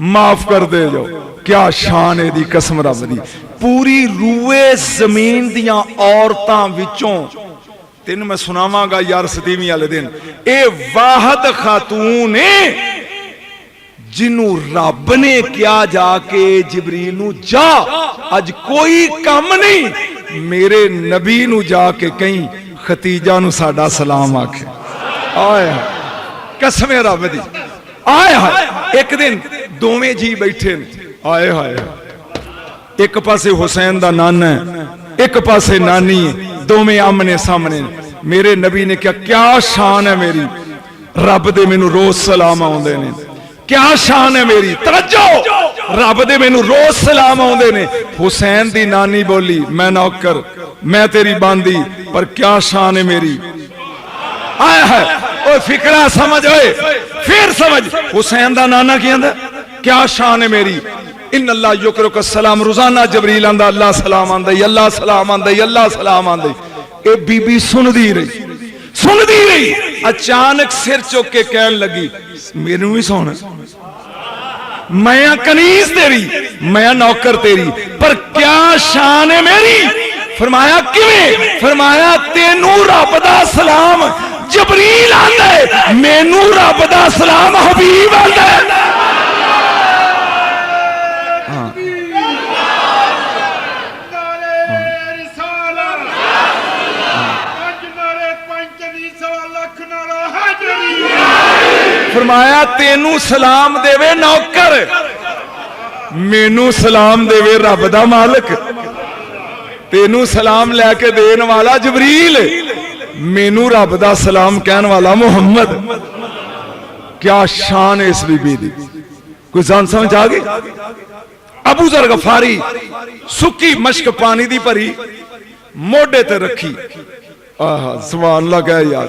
माफ कर दे जाओ। क्या शान है दी कसम रब दी। पूरी रूए जमीन दियां औरतां विचों तेन मैं सुनावांगा यार सतीवी वाले दिन, ए वाहद खातून है जिन्नू रब ने क्या जाके जिबरील नू जा अज कोई कम नहीं, मेरे नबी नू जाके कहीं खतीजा नू साडा सलाम आखे। आए कसम रब दी। आए हाय एक दिन दोवें जी बैठे ने, आए हाय एक पासे हुसैन दा नाना है एक पासे नानी है, दोवें आमने सामने। मेरे नबी ने क्या क्या शान है मेरी, रब दे मैनू रोज सलाम आउंदे ने। क्या शान है मेरी, तवज्जो, रब दे मैनू रोज सलाम आउंदे ने। हुसैन दी नानी बोली मैं नौकर, मैं तेरी बांदी, पर क्या शान है मेरी। आया है ओ फिकरा समझ ओए, फिर समझ। हुसैन दा नाना की आंदा क्या शान है मेरी। इन अल्लाह युकरुका सलाम, रोजाना जबरील आंदा अल्लाह सलाम आंदा, अल्लाह सलाम आंदा, अल्लाह सलाम आंदा। ए बीबी सुनदी रही। अचानक सिर चुक के कहन लगी मेनू भी सुन, मैं कनीज तेरी, मैं नौकर तेरी, पर क्या शान है मेरी। फरमाया किवें। फरमाया तेनू रब दा सलाम जबरील आंदा है, मैनू रब दा सलाम हबीब आंदा है। फरमाया तेनू सलाम देवे नौकर, मैनू सलाम देवे रब दा मालिक। तेनू सलाम लैके देन वाला जबरील, मैनू रब दा सलाम कहन वाला मुहम्मद। क्या शान है इस बीबी दी, कोई जान समझ आ गई। अबू जर गफारी सुक्की मश्क पानी दी भरी मोढे ते रखी। आहा सुभान अल्लाह कह यार।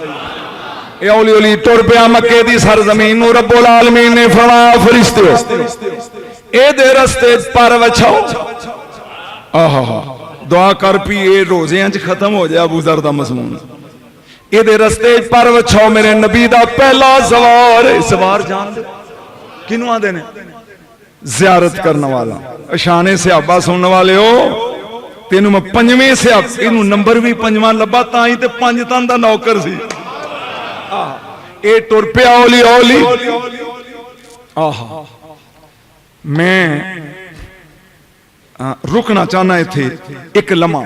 औली औली तुर पिया मक्के दी सरजमीन, रब्बुल आलमीन ने फरमाया फरिश्ते एदे रस्ते पर वछाओ। आहा दुआ कर पी ये रोज़ियां च खत्म हो जाए अबू जर दा मज़मून। एदे रस्ते पर वछाओ मेरे नबी दा पहला सवार। सवार जान दे किनू आंदे ने, ज़ियारत करने वाला। शाने सहाबा सुनने वाले हो, तेनू मैं पंजवें सहाबा, इनू नंबर भी पंजवां लब्बा ताई ते पंज तन दा नौकर सी। ए टुर पिया औली औली। आहा मैं रुकना चाहना इथे एक लम्हा।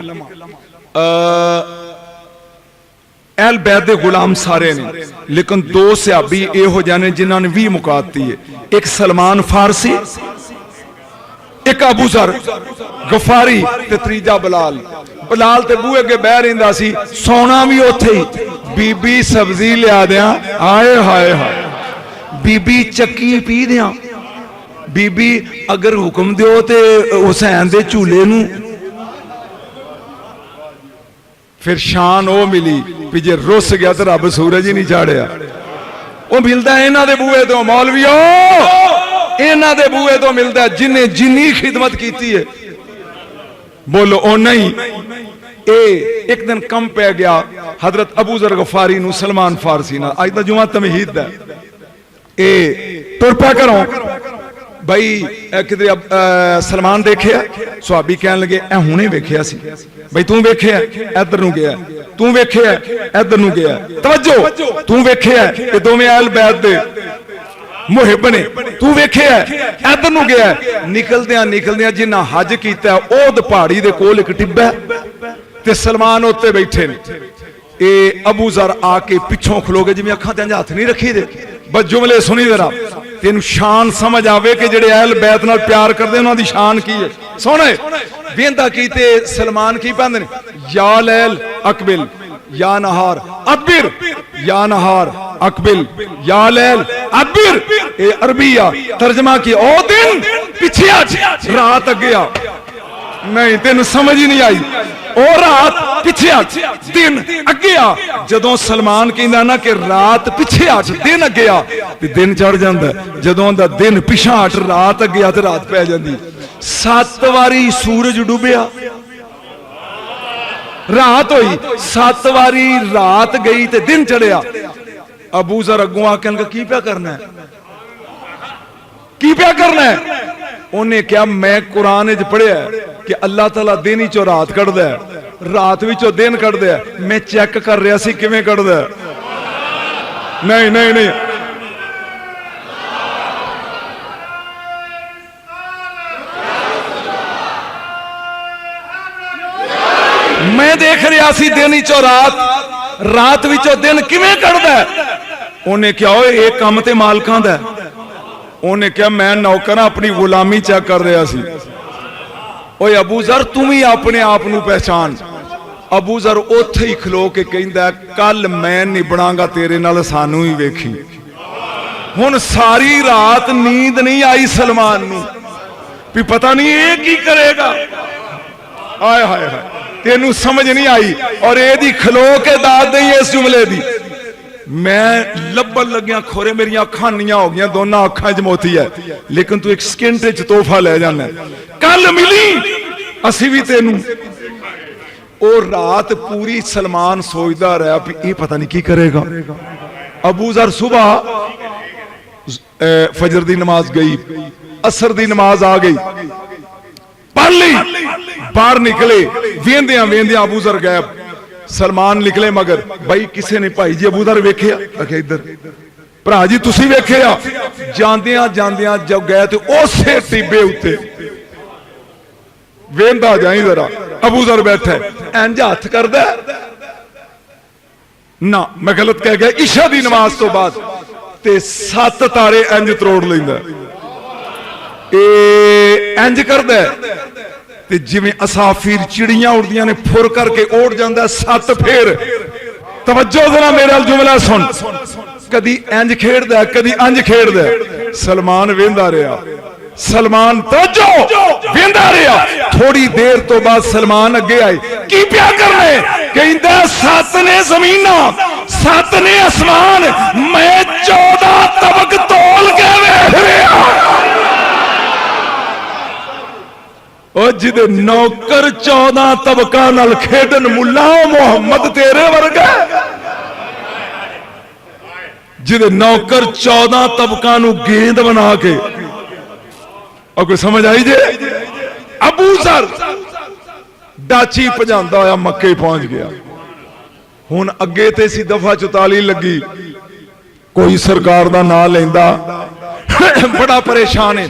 अहल बैत दे गुलाम सारे ने, लेकिन दो सहाबी इहो जाने जिन्होंने भी मुकाती है। एक सलमान फारसी, एक अबू जर गफारी ते त्रीजा बलाल। बलाल ते बूहे अगे बह रहिंदा सी, सोना भी उत्थे ही। बीबी सब्जी लिया दिया, आए हाय हाय। बीबी चक्की पी दिया। बीबी अगर हुक्म दियो ते हुसैन दे झूले नू। फिर शान ओ मिली भी जे रुस गया तो रब सूरज ही नहीं चाड़िया। वो मिलता है इन्हां दे बूहे तो, मौलवियो इन्हां दे बूहे तो मिलता है जिन्हें जिन्नी खिदमत की है। बोलो ओ नहीं। एक दिन कम पै गया हजरत अबू जर गफारी नू सलमान फारसी ना। अज तो जुमा तमहीद है। ए तुर पै करो भाई किते सलमान देखे, सुहाबी कहन लगे ए हुणे वेखिया सी। भाई तू वेखिया, इधर नू गया। तू वेखिया, इधर नू गया। तवज्जो, तू वेखिया ये दोवें अहल बैत दे मुहिब ने। तू वेखिया इधर नू गया। निकलदियां निकलदियां जिन्ना हज कीता ओद पहाड़ी दे कोल एक टिब्बा ते सलमान उत्ते बैठे ने। ए अबू जर आके पिछों खलो गए, जिवें अखां ते हथ नहीं रखी दे। बस जुमले सुनी जरा, तेन शान समझ आवे कि जेड़े अहल बैत नाल प्यार करदे उन्हां दी शान की है। सोने बेंदा कीते सलमान की पांदे ने, या लैल अकबिल या नहार अकबिर, या नहार अकबिल या लैल अकबिर। ए अरबिया तर्जमा की ओ दिन पीछे आज रात अगे आ। नहीं तेन समझ ही नहीं आई। ओ रात पिछे हट दिन अगे आ। जदों सलमान कहंदा ना कि रात पिछे हट दिन अगे आ ते दिन चढ़ जांदा। जदों दा दिन पिछा हट रात अगे आ ते रात पै जांदी। 7 वारी सूरज डूबिया रात हुई, 7 वारी रात गई ते दिन चढ़िया। अबू जर अगों आके कहन की क्या करना है, की क्या करना है। उन्हें क्या मैं कुरान च पढ़िया कि अल्लाह ताला दिन ही चो रात कढ़दा है, रात विचों दिन कढ़दा है। मैं चेक कर रहा सी किवें कढ़दा है। नहीं नहीं नहीं, मैं देख रहा सी दिन ही चो रात, रात विचों दिन किवें कढ़दा है। उन्हें क्या हो ये काम ते मालकां दा है। उन्हें क्या मैं नौकर अपनी गुलामी चेक कर रहा सी। ओए अबू जर तू भी अपने आप नू पहचान। अबू जर उत्थे ही खलो के कहंदा कल मैं निभणांगा तेरे नाल, सानू ही वेखी। हुण सारी रात नींद नहीं आई सलमान नू, भी पता नहीं ये की करेगा। आय हाय हाय, तेनू समझ नहीं आई। और एदी खलो के दाद दई इस जुमले दी। मैं लब्बन लग्या खोरे मेरिया अखां नीयां हो गई, दोनों अखां च मोती है, लेकिन तू एक सेकंड च तोहफा ले जाना। कल मिली असी भी तेनू। और रात पूरी सलमान सोचता रहा भी ये पता नहीं की करेगा। अबू जर सुबह फजर दी नमाज गई, असर दी नमाज आ गई, पढ़ ली, बाहर निकले, वेंदियां वेंदियां अबू जर गायब। सलमान निकले मगर भाई किसी ने भाई जी अबू जर वेखिया? आखे इधर भरा जी तुसी वेखिया? जांदियां जांदियां जब गए तो उसे टिब्बे उत्ते वेंदा जाई जरा, अबू जर बैठा इंज हथ करदा ना, मैं गलत कह गया। इशा दी नमाज तो बाद ते 7 तारे इंज तरोड़ लैंदा, इंज करदा ते जिवें असाफिर चिड़ियां उड़दियां ने फुर करके उड़ जांदा 7 फेर। तवज्जो जरा मेरा जुमला सुन। कदी इंज खेड़दा कदी अंज खेड़दा। सलमान वेंदा रहा, सलमान तवज्जो वेंदा रहा। थोड़ी देर तो बाद सलमान अगे आए, की प्या करने? कहंदा 7 ने जमीना 7 ने आसमान, मैं 14 तबक तोल के वेख रहा। जिदे नौकर 14 तबका नाल खेडन मुल्ला मुहम्मद तेरे वर्गा। जिदे नौकर 14 तबका नू गेंद बना के, और कोई समझ आई जे? अबू जर डाची भजांदा होया मक्के पहुंच गया। हुण अगे ते सी दफा 44 लगी, कोई सरकार दा नाम लेंदा बड़ा परेशान है।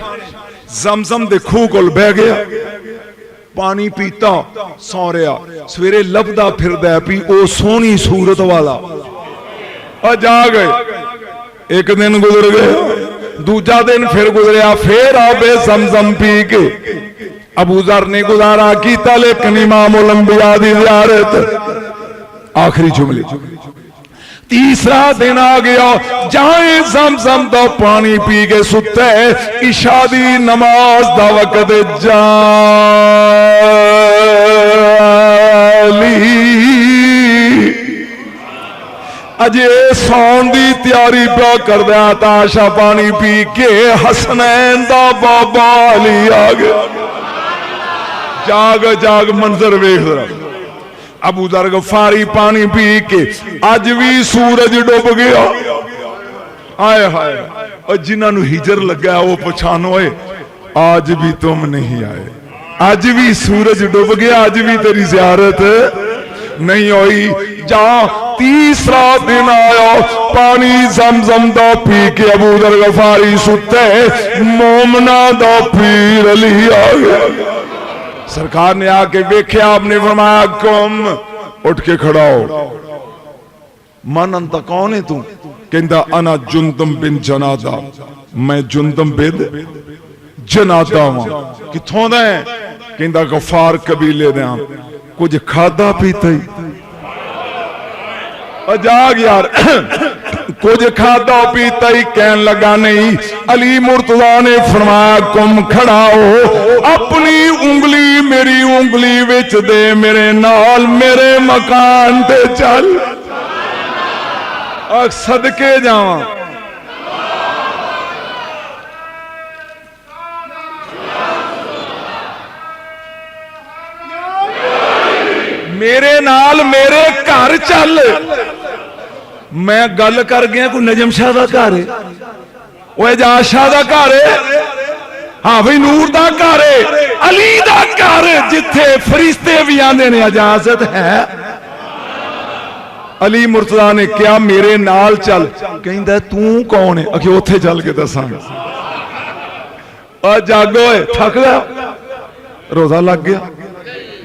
जमजम दे खूह कोल बह गया, पानी पीता, सौ रहा। सवेरे लभदा फिरदा भी ओ सोहनी सूरत वाला। और जा गए, एक दिन गुजर गए, दूजा दिन फिर गुजरिया, फिर आबे जमजम पी के अबू जर ने गुजारा किया। लेकिन इमामुल अंबिया दी ज़ियारत आखिरी जुमले। तीसरा दिन आ गया, जाए जमजम दा पानी पी के सुते, इशा दी नमाज दा वक्त जाली। अजे सौन दी तैयारी पा करदा, ताशा पानी पी के हसनैन दा बाबा अली आ गया। जाग जाग मंजर वेख जरा। अबू जर गफारी पानी पी के, अज भी सूरज डुब गया। आए हाय, और जिन्होंने हिजर लगा वो पछानो, आज भी तुम नहीं आए, आज भी सूरज डुब गया, आज भी तेरी ज़ियारत नहीं हुई। जा तीसरा दिन आया, पानी जमजम दा पी के अबू जर गफारी सुते, मोमना दा पीर अली आ गया। सरकार ने आके वेख्या, आपने फरमाया कौम उठ के खड़ा हो। मन अंत कौन है तू? कहंदा अना जुंदम बिन जनादा, मैं जुंदम बिन जनादा वां। किथों दा है? कहंदा गफार कबीले दा। कुछ खादा पीता ही जाग यार कुछ खादा पीता ही कहन लगा नहीं। अली मुर्तजा ने फरमाया कुम खड़ा हो, अपनी उंगली मेरी उंगली विच दे, मेरे नाल मेरे मकान ते चल, सदके जावां। मेरे नाल मेरे घर चल। मैं गल कर गया कोई नजम शाह का घर है, वो एजाज शाह का घर है, हाँ भाई नूर का घर है, अली का घर जिथे फरिश्ते भी आंदे ने इजाजत है। अली मुर्तजा ने क्या मेरे नाल चल। कहंदा तू कौन है? अखे उथे चल के दसांगा। जागो थक गया, रोजा लग गया।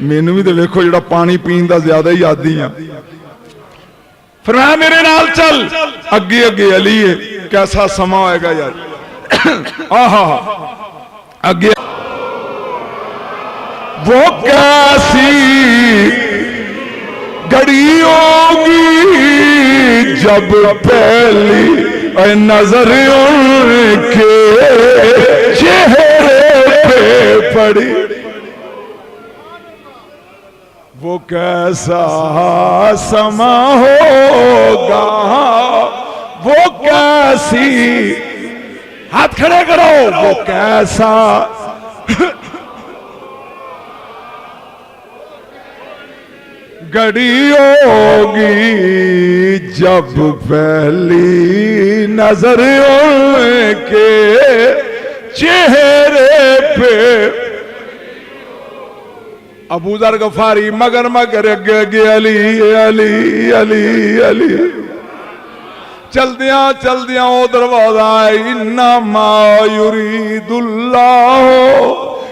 मैनू भी तो देखो जरा पानी पीन का ज्यादा ही आदी हाँ। फिर मैं मेरे नाल चल, अगे अगे अली है। कैसा समा होएगा यार। आहा अगे वो कैसी घड़ी होगी जब पहली नजर उनके चेहरे पे पड़ी। वो कैसा समा होगा, वो कैसी, हाथ खड़े करो, वो कैसा घड़ी होगी जब पहली नजर उनके चेहरे पे। अबू दर गफारी मगर मगर अगे अगे अली अली अली अली चलदियां चलदियां ओ दरवाजा इन्ना मा युरीदुल्लाह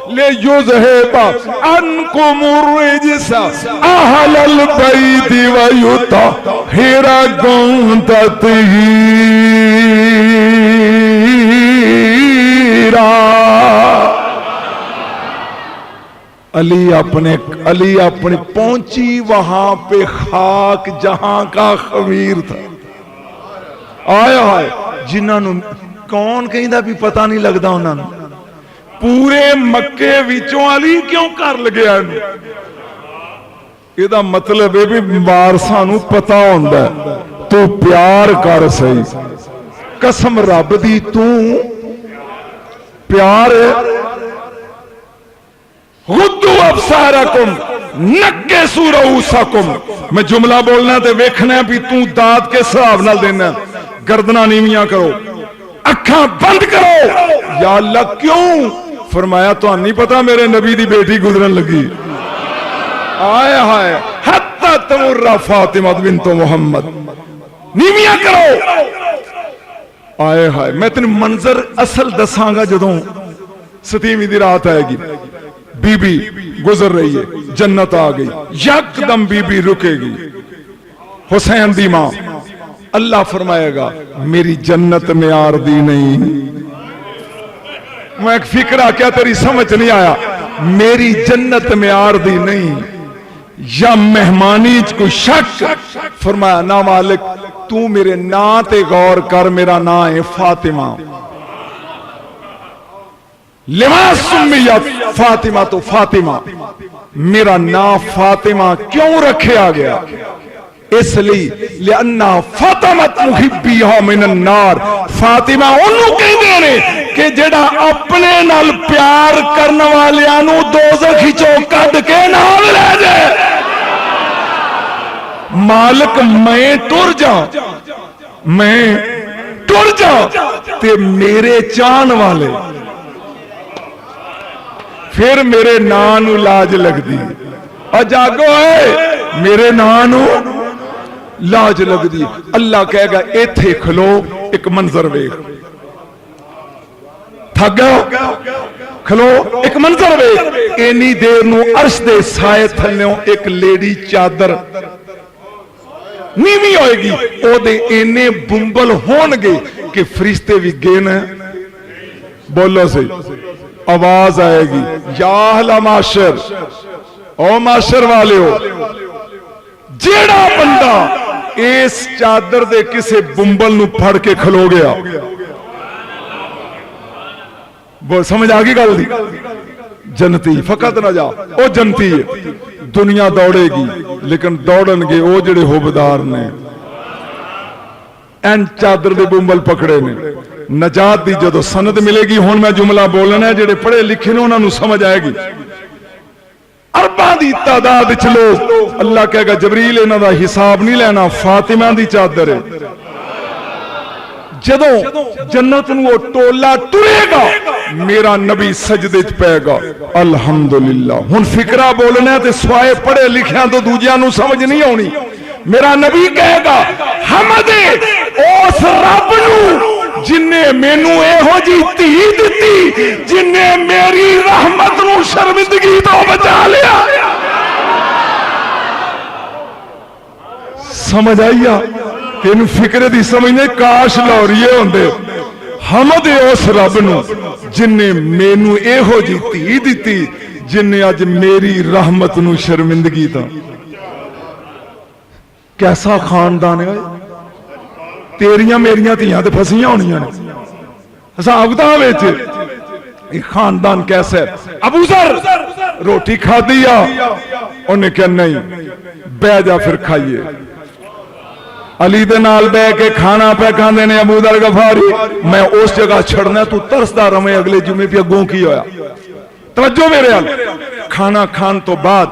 ले युज़हिबा अन्कुम रिजसा अहलल बैति व युतहिरकुम तत्हीरा। अली अपनी पहुंची वहां पे खाक जहां का खमीर था। आया है जिन्होंने कौन कहता भी पता नहीं लगता उन्होंने पूरे मक्के विचों अली क्यों कर लग्या। ਇਹਦਾ मतलब है भी वारसां नूं पता हुंदा तू प्यार कर सही कसम रब दी तू प्यार हुद्दू अबसारकुम नक्केसू रऊसकुम। मैं जुमला बोलना ते वेखना भी तू दात के हिसाब नाल देना। गर्दना नीवियां करो, अखां बंद करो। या अल्लाह क्यों? फरमाया तो नहीं पता मेरे नबी दी बेटी गुजरन लगी। आए हाय हत्ता तमुर्रा फातिमा बिन्तो मोहम्मद। नीवियां करो। आए हाय मैं तेन मंजर असल दसांगा जदों सतीवीं दी रात आएगी। बीबी गुजर रही है, जन्नत आ गई, यकदम बीबी रुकेगी। हुसैन दी मां, अल्लाह फरमाएगा मेरी जन्नत में आरदी नहीं। मैं एक फिक्रा क्या तेरी समझ नहीं आया। मेरी जन्नत में आरदी नहीं या मेहमानी च कोई शक। फरमाया ना मालिक तू मेरे ना ते गौर कर, मेरा ना है फातिमा। लिबास सुम्मियत फातिमा तो फातिमा, मेरा ना फातिमा क्यों रखा गया? इसलिए लिअन्ना फातिमत मुहिब्बिहा मिनन नार। फातिमा ओनू कहते ने कि जेड़ा अपने नाल प्यार करने वालियां नू दोज़ख चों कढ के नाल ले जाए। मालिक मैं टुर जा, मैं टुर जा ते मेरे चाहन वाले फिर मेरे नां नू लाज लगदी। और जागो है मेरे नां नू लाज लगदी। अल्लाह कहेगा इथे खलो, एक मंजर वेख। थक गए खलो, एक मंजर वेख। इन्नी देर नू अर्श दे साए थल्लों एक लेडी चादर नीवी होएगी, ओदे इन्ने बुंबल होणगे कि फरिश्ते भी गेन। बोलो सही आवाज आएगी या अहला माशर, ओ माशर वाले हो। जेड़ा बंदा इस चादर दे किसे बुंबल नू फड़ के खलो गया, वो समझ आ गई गल दी? जनती फकत ना जा, ओ जनती है। दुनिया दौड़ेगी लेकिन दौड़नगे वो जेड़े होबदार ने एन चादर दे बुंबल पकड़े ने। नजात दी जदों सनद मिलेगी, हुण मैं जुमला बोलना है जेड़े पढ़े लिखे ने उन्होंने समझ आएगी। अरबां दी तादाद च लोग, अल्लाह कहेगा जबरील इन्हां दा हिसाब नहीं लेना, फातिमा दी चादर है। जदों जन्नत नूं वो टोला टुरेगा मेरा नबी सजदे च पेगा। अल्हम्दुलिल्लाह। हुण फिकरा बोलना ते स्वाए पढ़े लिखियां तो दूजियां नूं समझ नहीं आउणी। मेरा नबी कहेगा हमद उस रब नूं जिन्ने मैनू एहो जी धी दिती, जिन्ने मेरी रहमत नूं शर्मिंदगी तो बचा लिया। समझ आईया? तेन फिक्रे दी समझने काश लौरिए होंदे। हमद उस रब नूं जिन्ने मैनू एहो जी धी दिती, जिन्हें अज मेरी रहमत नू शर्मिंदगी दा। कैसा खानदान है, तेरिया मेरिया धियां ते फसियां होनियां ने हिसाब किताब विच। ये खानदान कैसा है? अबू जर रोटी खादी आ, उन्हें क्या नहीं, बह जा फिर खाइए। अली दे नाल बह के खाना पे खांदे ने अबू जर गफारी। मैं उस जगह छड़ना, तू तरसदा रवे अगले जुमे पे अगों की होया। तवज्जो मेरे हाल। खाना खान तो बाद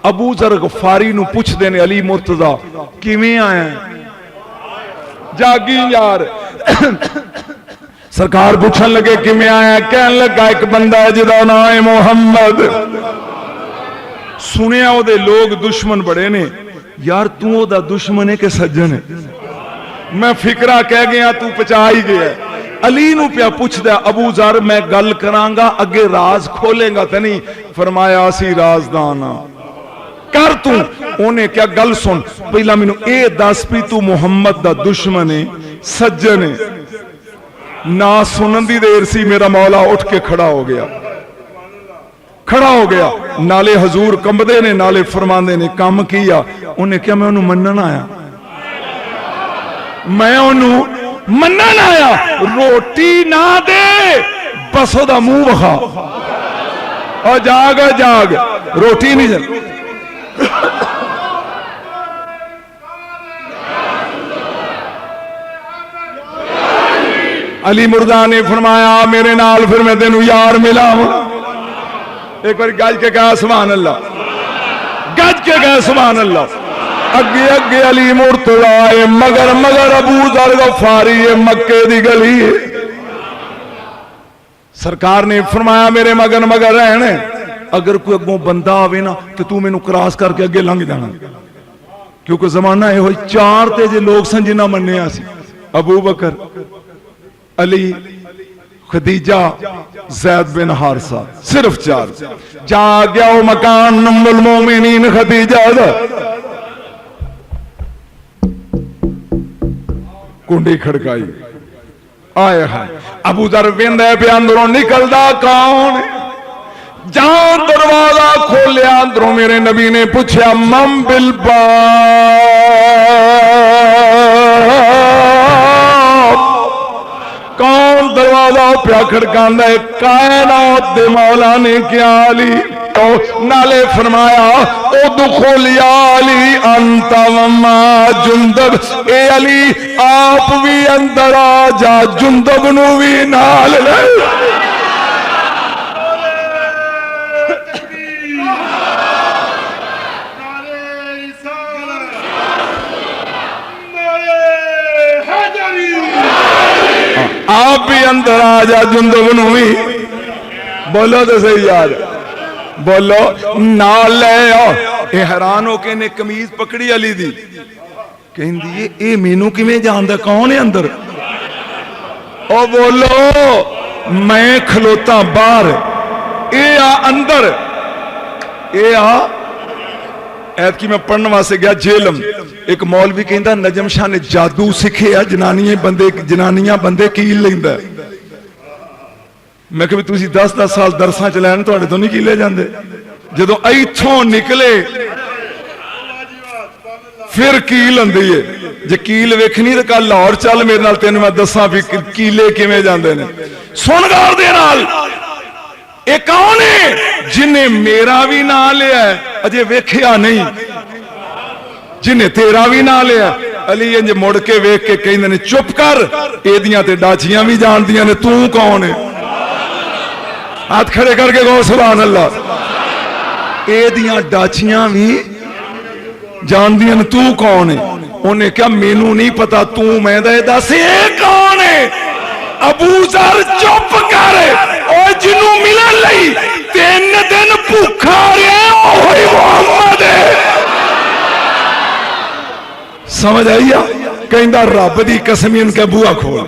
अबू जर गफारी नू पुछदे ने अली मुर्तजा किवें आया? जागी यार। सरकार पूछन लगे किवें आया? कहन लगा एक बंदा है जिदा नाम है मोहम्मद। सुनिया ओदे लोग दुश्मन बड़े ने। यार तू ओदा दुश्मन है कि सज्जन है? मैं फिकरा कह गया, तू पचा ही गया। अली नू पिया पुछदा अबू जर मैं गल करांगा अगे राज खोलेगा तो नहीं? फरमाया असी राजदान कर तू। उन्हें क्या गल सुन, पहला मैनू ए दस भी तू मुहम्मद दा दुश्मन है सज्जन है? ना सुनन दी देर सी मेरा मौला उठ के खड़ा हो गया, खड़ा हो गया। नाले हजूर कंबदे ने, नाले फरमांदे ने काम किया। उन्हें क्या मैं उन्होंने मनन आया? मैं उन्होंने मनन आया? रोटी ना दे बस ओदा मुंह वखा और जाग जाग, रोटी नहीं चल। अली मुर्दा ने फरमाया मेरे नाल फिर मैं तेनू यार मिलावा। एक बार गज के कहा सुभान अल्लाह, गज के कहा सुभान अल्लाह। अगे अगे अली मुर्तजा है, मगर मगर अबू जर गफारी है, मक्के दी गली है। सरकार ने फरमाया मेरे मगन मगर रहने, अगर कोई अगों बंदा आवे ना तो तू मैनू क्रॉस करके अगे लंघ जाना, क्योंकि जमाना यो चार ते जे लोग सन जिन्ना मन्निया सी। अबू बकर, अली, खदीजा, जैद बिन हारसा, सिर्फ चार। जा गया वो मकान उम्मुल मोमिनीन खदीजा दा, कुंडी खड़काई। आए हाय अबू जर वेंदा पे अंदरों निकलदा कौन? जहां दरवाजा खोलिया अंदरों मेरे नबी ने पूछा मम बिल बाब, कौन दरवाजा प्या खड़कांदा है? कायनात दे मौला ने क्या ली तो नाले फरमाया ओ दुखोलिया अली अंत वमा जुंदब। ए अली आप भी अंदर आ जा, जुंदब नू भी नाल ले। आप भी अंदर आ जा, जुंदब नू भी। बोलो तो सही यार, बोलो ना ले आओ। ये हैरान हो के ने कमीज पकड़ी अली दी, कहंदी ए मैनू किवें जानदा कौन है अंदर? ओ बोलो मैं खलोता बाहर, ए आ अंदर। ए आ ऐत की मैं पढ़ने वास्ते गया जेलम, एक मौलवी कहंदा नजम शाह ने जादू सीखे जनानियां बंदे कील लैंदा। मैं कभी तुसी 10-10 साल दरसां च लैन तुहाडे तो नहीं कीले जांदे। जदों इत्थों निकले फिर कील हुंदी है। जे कील वेखनी तो कल लाहौर चल मेरे नाल, तेन मैं दसां भी कीले किवें जांदे ने। सुन गौर दे नाल, ये कौन है जिन्हें मेरा भी ना लिया अजे वेखिया नहीं, जिन्हें तेरा भी ना लिया? अली इंज मुड़ के वेख के कहंदे ने चुप कर, एदियां ते डाचियां भी जानदियां ने, तू कौन है? हाथ खड़े करके कहो सुभान अल्लाह। एदियां डाचियां भी जानदियां ने, तू कौन है? उन्हें क्या मैनू नहीं पता, तू मैं दस कौन है? अबू जर चुप कर, और जिन्नू मिलन लई 3 दिन भूखा रहा ओही मुहम्मद है। समझ आई? कहंदा रब दी कसम इनका बुआ खोल।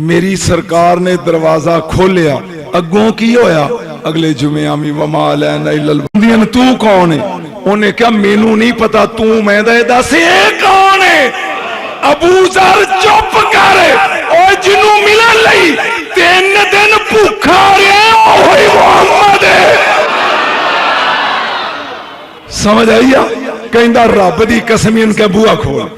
मेरी सरकार ने दरवाजा खोलिया, अगों की होया? अगले जुमे आमी वमा लैना इल्लल बंदियन, तू कौन है? उन्हें क्या मैनू नहीं पता, तू मैं दस कौन है? अबू जर चुप कर, और जिन्नू मिलन लई 3 दिन भूखा रहा ओही मुहम्मद है। समझ आई आ? कहंदा रब दी कसम इनके बुआ खोल।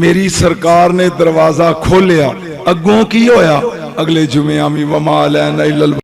मेरी सरकार ने दरवाजा खोलिया, अगों की होया? अगले जुमे आमी वमा अलैना इल्लल